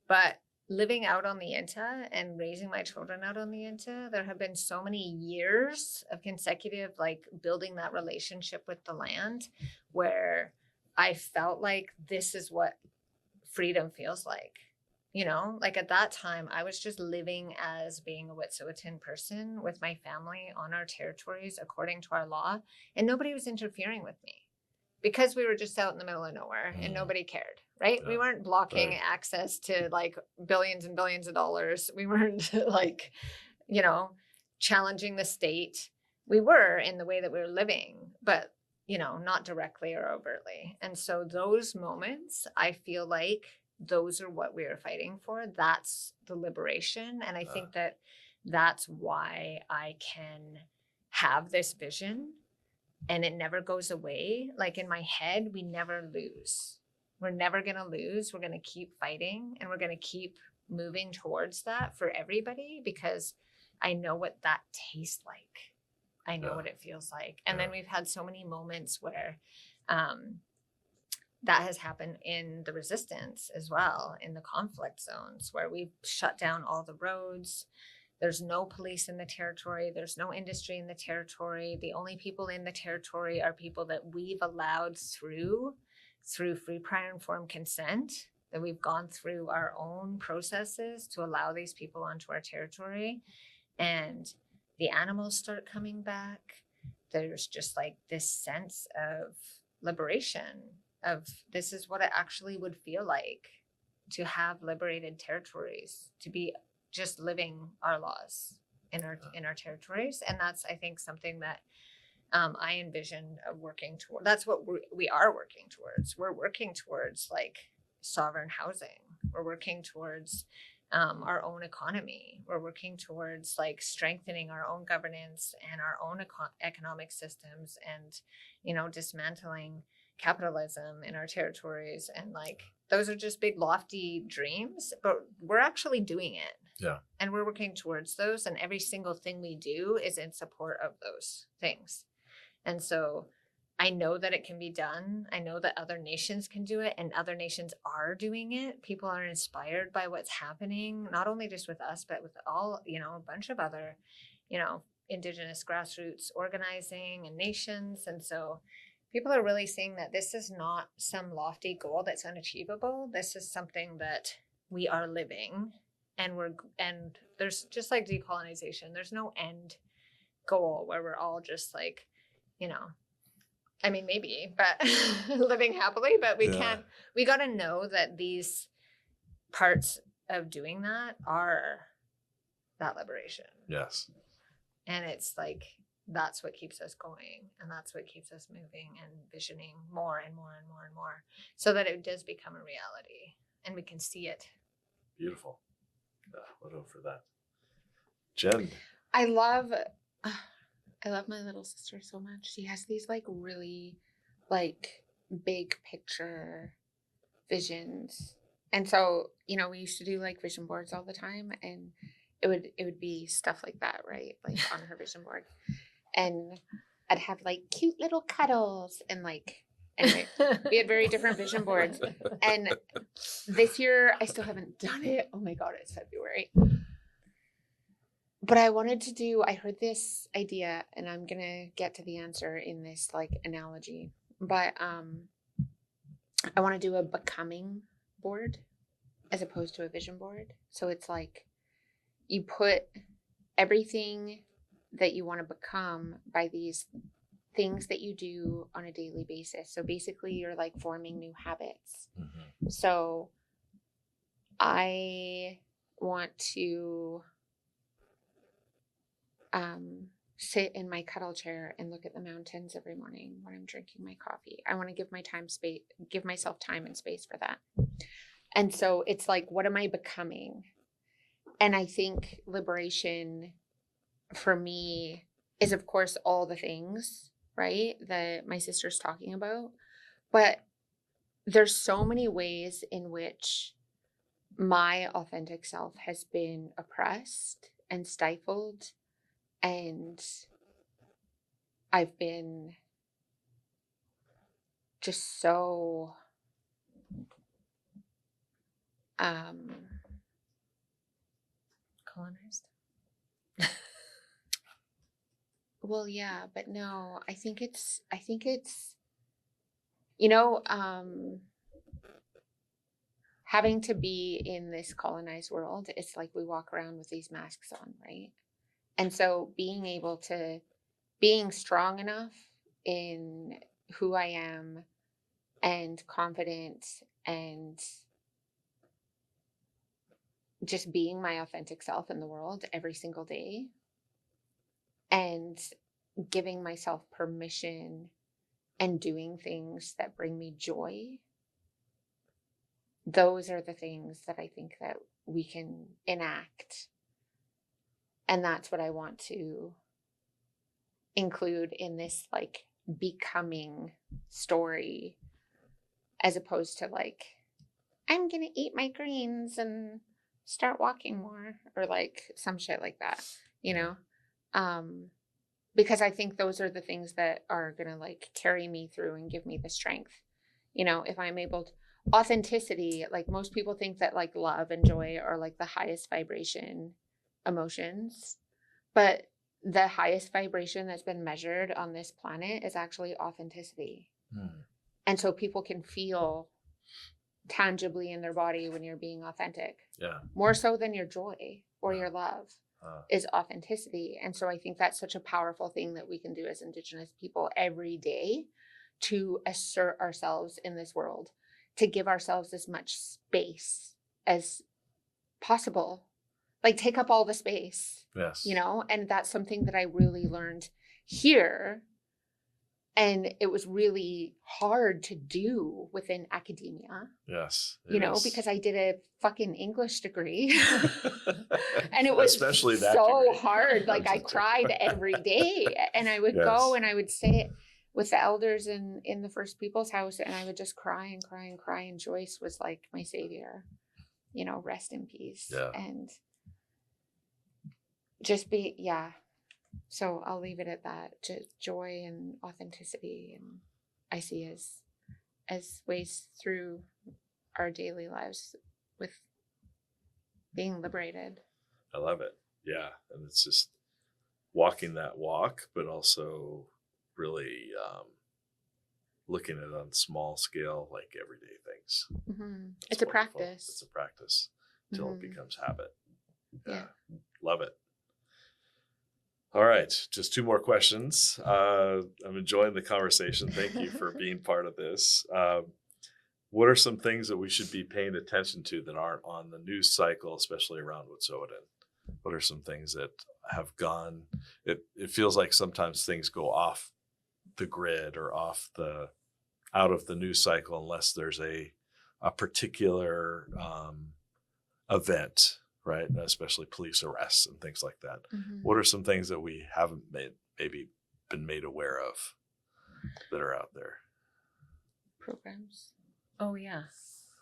But living out on the YINTAH and raising my children out on the YINTAH, there have been so many years of consecutive, like building that relationship with the land where I felt like this is what freedom feels like. You know, like at that time, I was just living as being a Wet'suwet'en person with my family on our territories according to our law, and nobody was interfering with me because we were just out in the middle of nowhere and nobody cared, right? Yeah, We weren't blocking right. access to like billions and billions of dollars. We weren't like, you know, challenging the state. We were in the way that we were living, but, you know, not directly or overtly. And so those moments, I feel like those are what we are fighting for. That's the liberation. And I think that that's why I can have this vision and it never goes away. Like in my head, we never lose. We're never going to lose. We're going to keep fighting and we're going to keep moving towards that for everybody because I know what that tastes like. I know what it feels like. And then we've had so many moments where that has happened in the resistance as well, in the conflict zones where we've shut down all the roads. There's no police in the territory. There's no industry in the territory. The only people in the territory are people that we've allowed through free, prior, informed consent, that we've gone through our own processes to allow these people onto our territory. And the animals start coming back. There's just like this sense of liberation of this is what it actually would feel like to have liberated territories, to be just living our laws in our territories. And that's, I think, something that I envision working toward. That's what we are working towards. We're working towards like sovereign housing. We're working towards our own economy. We're working towards like strengthening our own governance and our own economic systems and, you know, dismantling capitalism in our territories. And like, those are just big, lofty dreams, but we're actually doing it. Yeah. And we're working towards those. And every single thing we do is in support of those things. And so I know that it can be done. I know that other nations can do it and other nations are doing it. People are inspired by what's happening, not only just with us, but with all, you know, a bunch of other, you know, Indigenous grassroots organizing and nations. And so people are really seeing that this is not some lofty goal that's unachievable. This is something that we are living and there's just like decolonization. There's no end goal where we're all just like, you know, I mean, maybe, but living happily, but we can't, we got to know that these parts of doing that are that liberation. Yes. And it's like, that's what keeps us going. And that's what keeps us moving and visioning more and more and more and more so that it does become a reality and we can see it. Beautiful. What for that. Jenn. I love my little sister so much. She has these like really like big picture visions. And so, you know, we used to do like vision boards all the time and it would be stuff like that, right? Like on her vision board. And I'd have like cute little cuddles and like, anyway, we had very different vision boards. And this year I still haven't done it. Oh my God, it's February. But I heard this idea and I'm going to get to the answer in this like analogy, but I want to do a becoming board as opposed to a vision board. So it's like you put everything that you want to become by these things that you do on a daily basis. So basically you're like forming new habits. Mm-hmm. So I want to sit in my cuddle chair and look at the mountains every morning when I'm drinking my coffee. I want to give myself time and space for that. And so it's like, what am I becoming? And I think liberation for me is, of course, all the things, right, that my sister's talking about. But there's so many ways in which my authentic self has been oppressed and stifled. And I've been just so colonized. Well, yeah, but no, I think it's, you know, having to be in this colonized world, it's like we walk around with these masks on, right? And so being strong enough in who I am and confident and just being my authentic self in the world every single day and giving myself permission and doing things that bring me joy. Those are the things that I think that we can enact. And that's what I want to include in this like becoming story, as opposed to like, I'm going to eat my greens and start walking more, or like some shit like that, you know? Because I think those are the things that are going to like carry me through and give me the strength. You know, if I'm able to, authenticity, like most people think that like love and joy are like the highest vibration emotions, but the highest vibration that's been measured on this planet is actually authenticity. And so people can feel tangibly in their body when you're being authentic. Yeah. More so than your joy or your love is authenticity. And so I think that's such a powerful thing that we can do as Indigenous people every day to assert ourselves in this world, to give ourselves as much space as possible. Like take up all the space. Yes. You know, and that's something that I really learned here. And it was really hard to do within academia. Yes. You know, because I did a fucking English degree. And it was especially that so degree. Hard. Like I cried every day. And I would go and I would sit with the elders in the First People's House, and I would just cry and cry and cry. And Joyce was like my savior, you know, rest in peace. Yeah. And just be, yeah. So I'll leave it at that. Just joy and authenticity, and I see as ways through our daily lives with being liberated. I love it. Yeah. And it's just walking that walk, but also really looking at it on small scale, like everyday things. Mm-hmm. It's a practice. It's a practice until it becomes habit. Yeah. Love it. All right. Just two more questions. I'm enjoying the conversation. Thank you for being part of this. What are some things that we should be paying attention to that aren't on the news cycle, especially around Wet'suwet'en? What are some things that have gone, it feels like sometimes things go off the grid or out of the news cycle unless there's a particular event, right? Especially police arrests and things like that. Mm-hmm. What are some things that we haven't maybe been made aware of that are out there? Programs. Oh yeah.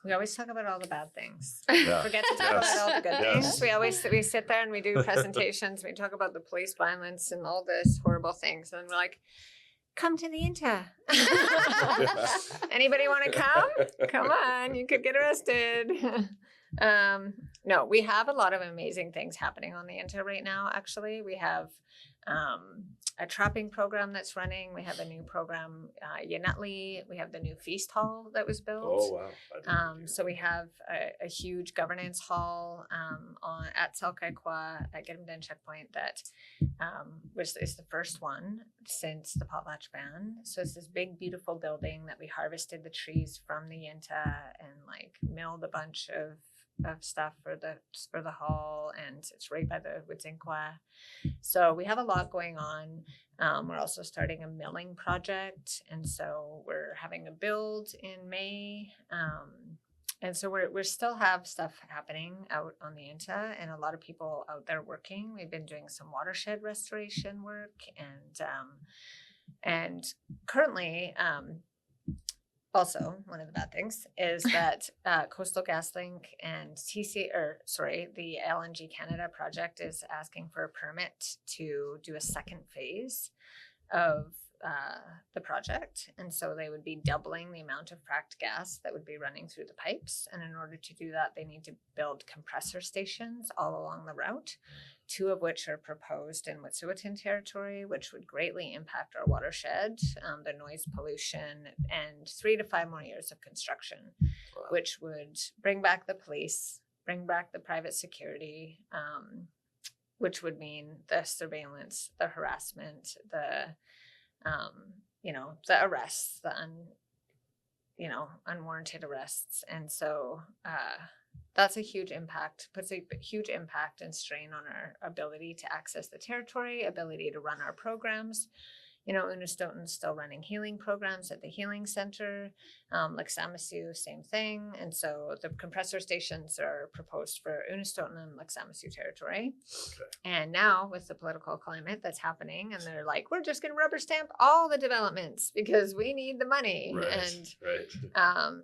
We always talk about all the bad things. Yeah. Forget to talk about all the good things. We sit there and we do presentations. We talk about the police violence and all this horrible things. And we're like, come to the YINTAH. Anybody want to come? Come on, you could get arrested. No, we have a lot of amazing things happening on the YINTAH right now. Actually, we have a trapping program that's running. We have a new program, YINTAH. We have the new feast hall that was built. Oh wow! So we have a huge governance hall at Selkirkwa at Gidimt'en checkpoint that is the first one since the potlatch ban. So it's this big, beautiful building that we harvested the trees from the YINTAH and like milled a bunch of stuff for the hall, and it's right by the Wet'suwet'en. So we have a lot going on. We're also starting a milling project, and so we're having a build in May. And so we still have stuff happening out on the YINTAH, and a lot of people out there working. We've been doing some watershed restoration work, and currently. Also, one of the bad things is that Coastal GasLink and the LNG Canada project is asking for a permit to do a second phase of the project. And so they would be doubling the amount of fracked gas that would be running through the pipes. And in order to do that, they need to build compressor stations all along the route, 2 of which are proposed in Wet'suwet'en territory, which would greatly impact our watershed, the noise pollution, and 3 to 5 more years of construction, which would bring back the police, bring back the private security, which would mean the surveillance, the harassment, the the arrests, the unwarranted arrests. And so that's a huge impact, puts a huge impact and strain on our ability to access the territory, ability to run our programs. Unistoten's still running healing programs at the healing center. Laksamasu, same thing. And so the compressor stations are proposed for Unistoten and Laksamasu territory. Okay. And now with the political climate that's happening, and they're like, we're just going to rubber stamp all the developments because we need the money. Right.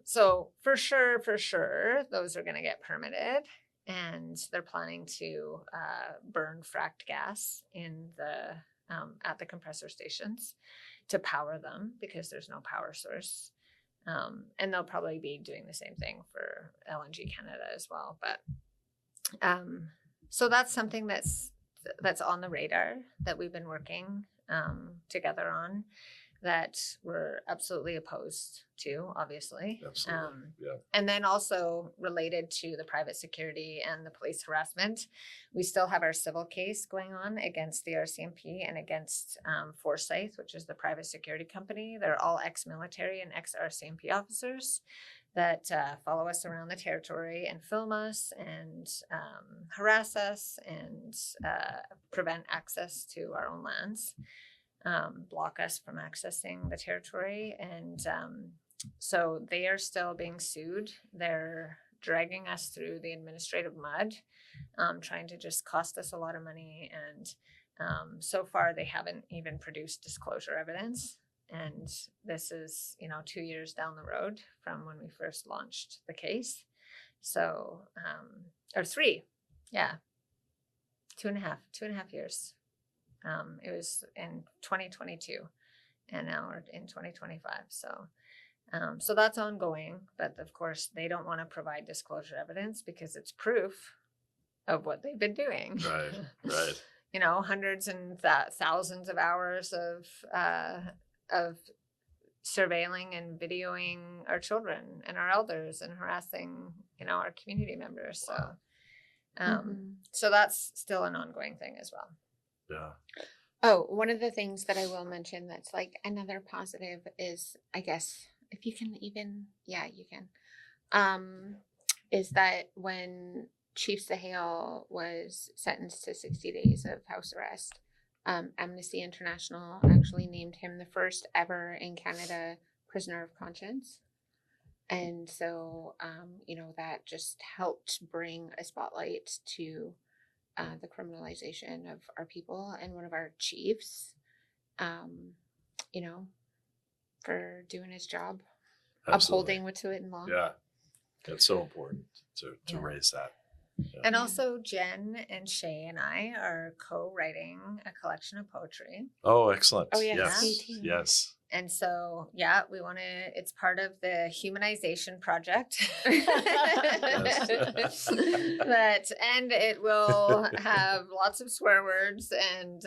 So for sure, those are going to get permitted. And they're planning to burn fracked gas in the at the compressor stations to power them because there's no power source. And they'll probably be doing the same thing for LNG Canada as well. But so that's something that's on the radar that we've been working together on, that we're absolutely opposed to, obviously. Absolutely. Yeah. And then also related to the private security and the police harassment, we still have our civil case going on against the RCMP and against Forsyth, which is the private security company. They're all ex-military and ex-RCMP officers that follow us around the territory and film us and harass us and prevent access to our own lands. Block us from accessing the territory. And so they are still being sued. They're dragging us through the administrative mud, trying to just cost us a lot of money. And so far, they haven't even produced disclosure evidence. And this is, 2 years down the road from when we first launched the case. So, or 3, yeah, 2.5 years. It was in 2022 and now we're in 2025. So that's ongoing, but of course they don't want to provide disclosure evidence because it's proof of what they've been doing. Right. Hundreds and thousands of hours of surveilling and videoing our children and our elders and harassing, our community members. So, so that's still an ongoing thing as well. Yeah. Oh, one of the things that I will mention that's like another positive is, I guess, if you can even, you can, is that when Chief Sahel was sentenced to 60 days of house arrest, Amnesty International actually named him the first ever in Canada prisoner of conscience. And so, that just helped bring a spotlight to the criminalization of our people, and one of our chiefs, for doing his job, upholding Wet'suwet'en law. Yeah, it's so important to raise that. Yeah. And also Jen and Shay and I are co-writing a collection of poetry. Oh, excellent. Oh, yeah. Yes. And so, we want to, it's part of the humanization project. And it will have lots of swear words and,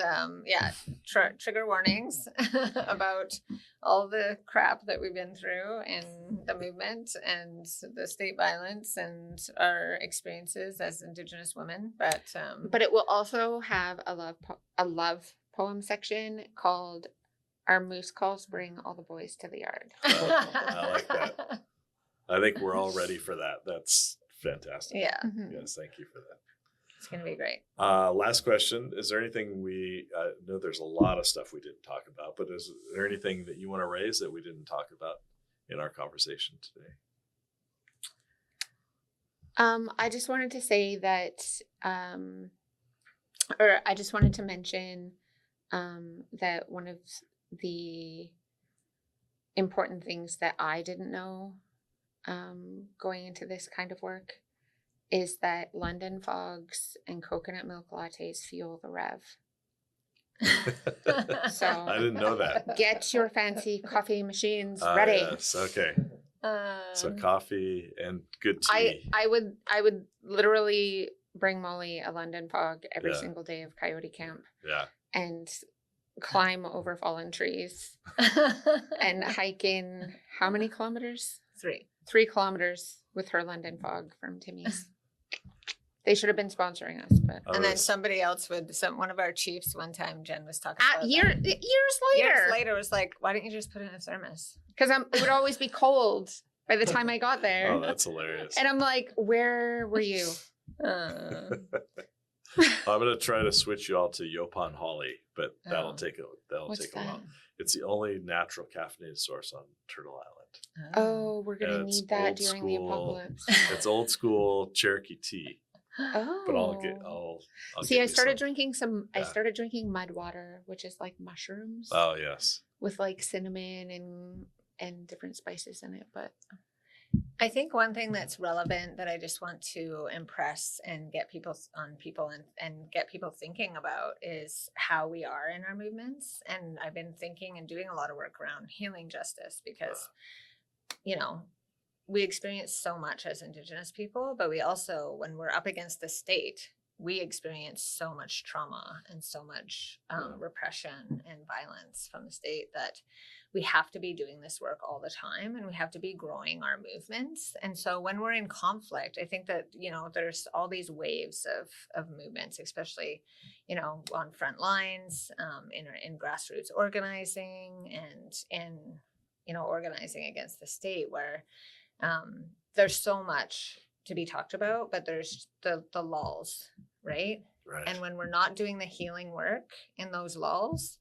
trigger warnings about all the crap that we've been through in the movement and the state violence and our experiences as Indigenous women. But it will also have a love poem section called "Our Moose Calls Bring All the Boys to the Yard." I like that. I think we're all ready for that. That's fantastic. Yeah. Mm-hmm. Yes, thank you for that. It's going to be great. Last question. Is there anything we know there's a lot of stuff we didn't talk about, but is there anything that you want to raise that we didn't talk about in our conversation today? I just wanted to say that, I just wanted to mention that one of the important things that I didn't know going into this kind of work is that London fogs and coconut milk lattes fuel the Rev. So I didn't know that. get your fancy coffee machines Ah, ready. Yes. Okay. So coffee and good I tea. I would literally bring Molly a London fog every Yeah. single day of Coyote Camp Yeah. and climb over fallen trees and hike in how many kilometers? 3. 3 kilometers with her London fog from Timmy's. They should have been sponsoring us, but And then somebody else one of our chiefs one time, Jen was talking about years years later was like, why don't you just put it in a thermos? because it would always be cold by the time I got there. Oh, that's hilarious. And I'm like, where were you? I'm gonna try to switch you all to Yopon Holly, but that'll take a What's while. that? It's the only natural caffeinated source on Turtle Island. Oh, we're gonna Yeah, it's need that old during the school. apocalypse. It's old school Cherokee tea, Oh, but I'll see. get I you started some. drinking some. I Yeah. started drinking mud water, which is like mushrooms Oh yes. with like cinnamon and different spices in it. But I think one thing that's relevant that I just want to impress and get people and get people thinking about is how we are in our movements. And I've been thinking and doing a lot of work around healing justice because, we experience so much as Indigenous people, but we also, when we're up against the state, we experience so much trauma and so much repression and violence from the state that we have to be doing this work all the time and we have to be growing our movements. And so when we're in conflict, I think that, there's all these waves of movements, especially, on Frontlines, in grassroots organizing and in, organizing against the state where there's so much to be talked about, but there's the lulls, right? Right. And when we're not doing the healing work in those lulls,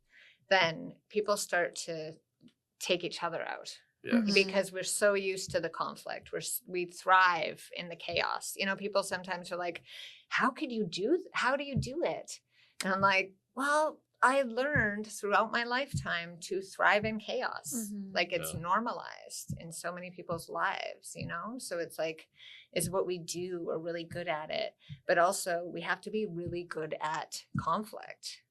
then people start to take each other out Yes. because we're so used to the conflict. We thrive in the chaos. People sometimes are like, how do you do it? And I'm like, well, I learned throughout my lifetime to thrive in chaos. Like it's normalized in so many people's lives, So it's like, it's what we do. We're really good at it, but also we have to be really good at conflict.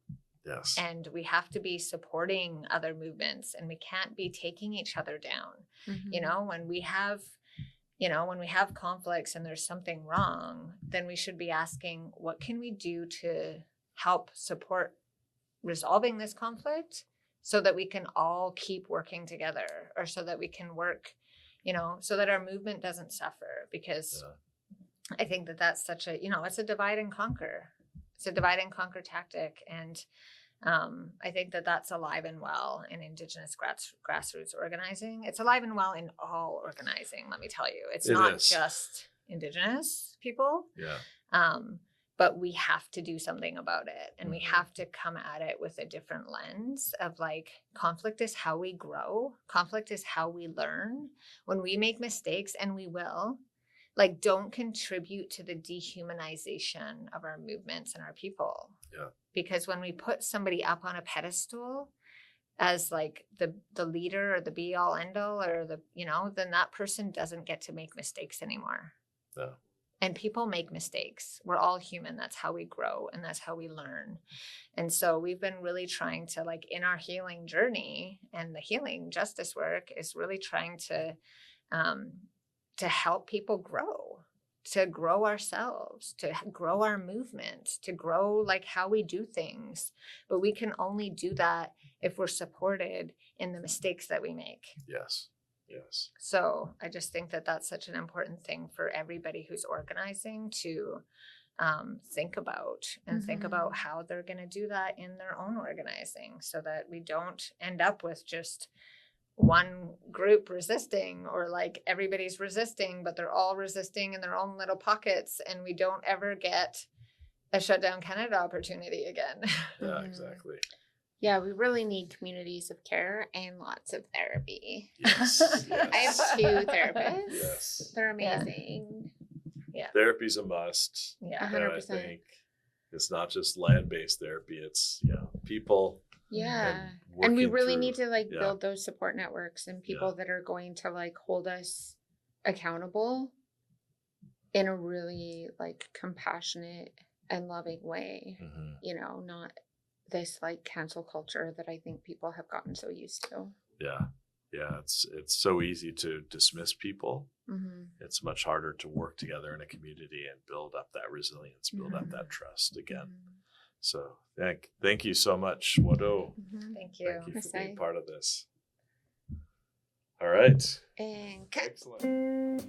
Yes. And we have to be supporting other movements and we can't be taking each other down. When we have conflicts and there's something wrong, then we should be asking, what can we do to help support resolving this conflict so that we can all keep working together, or so that we can work, so that our movement doesn't suffer, because I think that that's such a, it's a divide and conquer. It's a divide and conquer tactic. And I think that that's alive and well in Indigenous grassroots organizing. It's alive and well in all organizing, let me tell you. It's not just Indigenous people. Yeah. But we have to do something about it. And we have to come at it with a different lens of like, conflict is how we grow. Conflict is how we learn. When we make mistakes, and we will, like, don't contribute to the dehumanization of our movements and our people. Yeah. Because when we put somebody up on a pedestal as like the leader or the be all end all or then that person doesn't get to make mistakes anymore. Yeah. And people make mistakes. We're all human. That's how we grow and that's how we learn. And so we've been really trying to, like, in our healing journey, and the healing justice work is really trying to help people grow, to grow ourselves, to grow our movement, to grow like how we do things. But we can only do that if we're supported in the mistakes that we make. Yes. Yes. So I just think that that's such an important thing for everybody who's organizing to think about, and think about how they're going to do that in their own organizing, so that we don't end up with just one group resisting, or like everybody's resisting, but they're all resisting in their own little pockets, and we don't ever get a Shutdown Canada opportunity again. Yeah, exactly. Yeah, we really need communities of care and lots of therapy. Yes. I have 2 therapists. Yes. They're amazing. Yeah. Therapy's a must. Yeah. And I 100%. think it's not just land-based therapy. It's, people. Yeah. And we working really through- need to like yeah. build those support networks and people that are going to like hold us accountable in a really like compassionate and loving way, Mhm. not this like cancel culture that I think people have gotten so used to. Yeah. Yeah. It's so easy to dismiss people. Mm-hmm. It's much harder to work together in a community and build up that resilience, build up that trust again. So thank you so much, Wado. Mm-hmm. Thank you. Thank you for Masai. being part of this. All right. And cut. Excellent.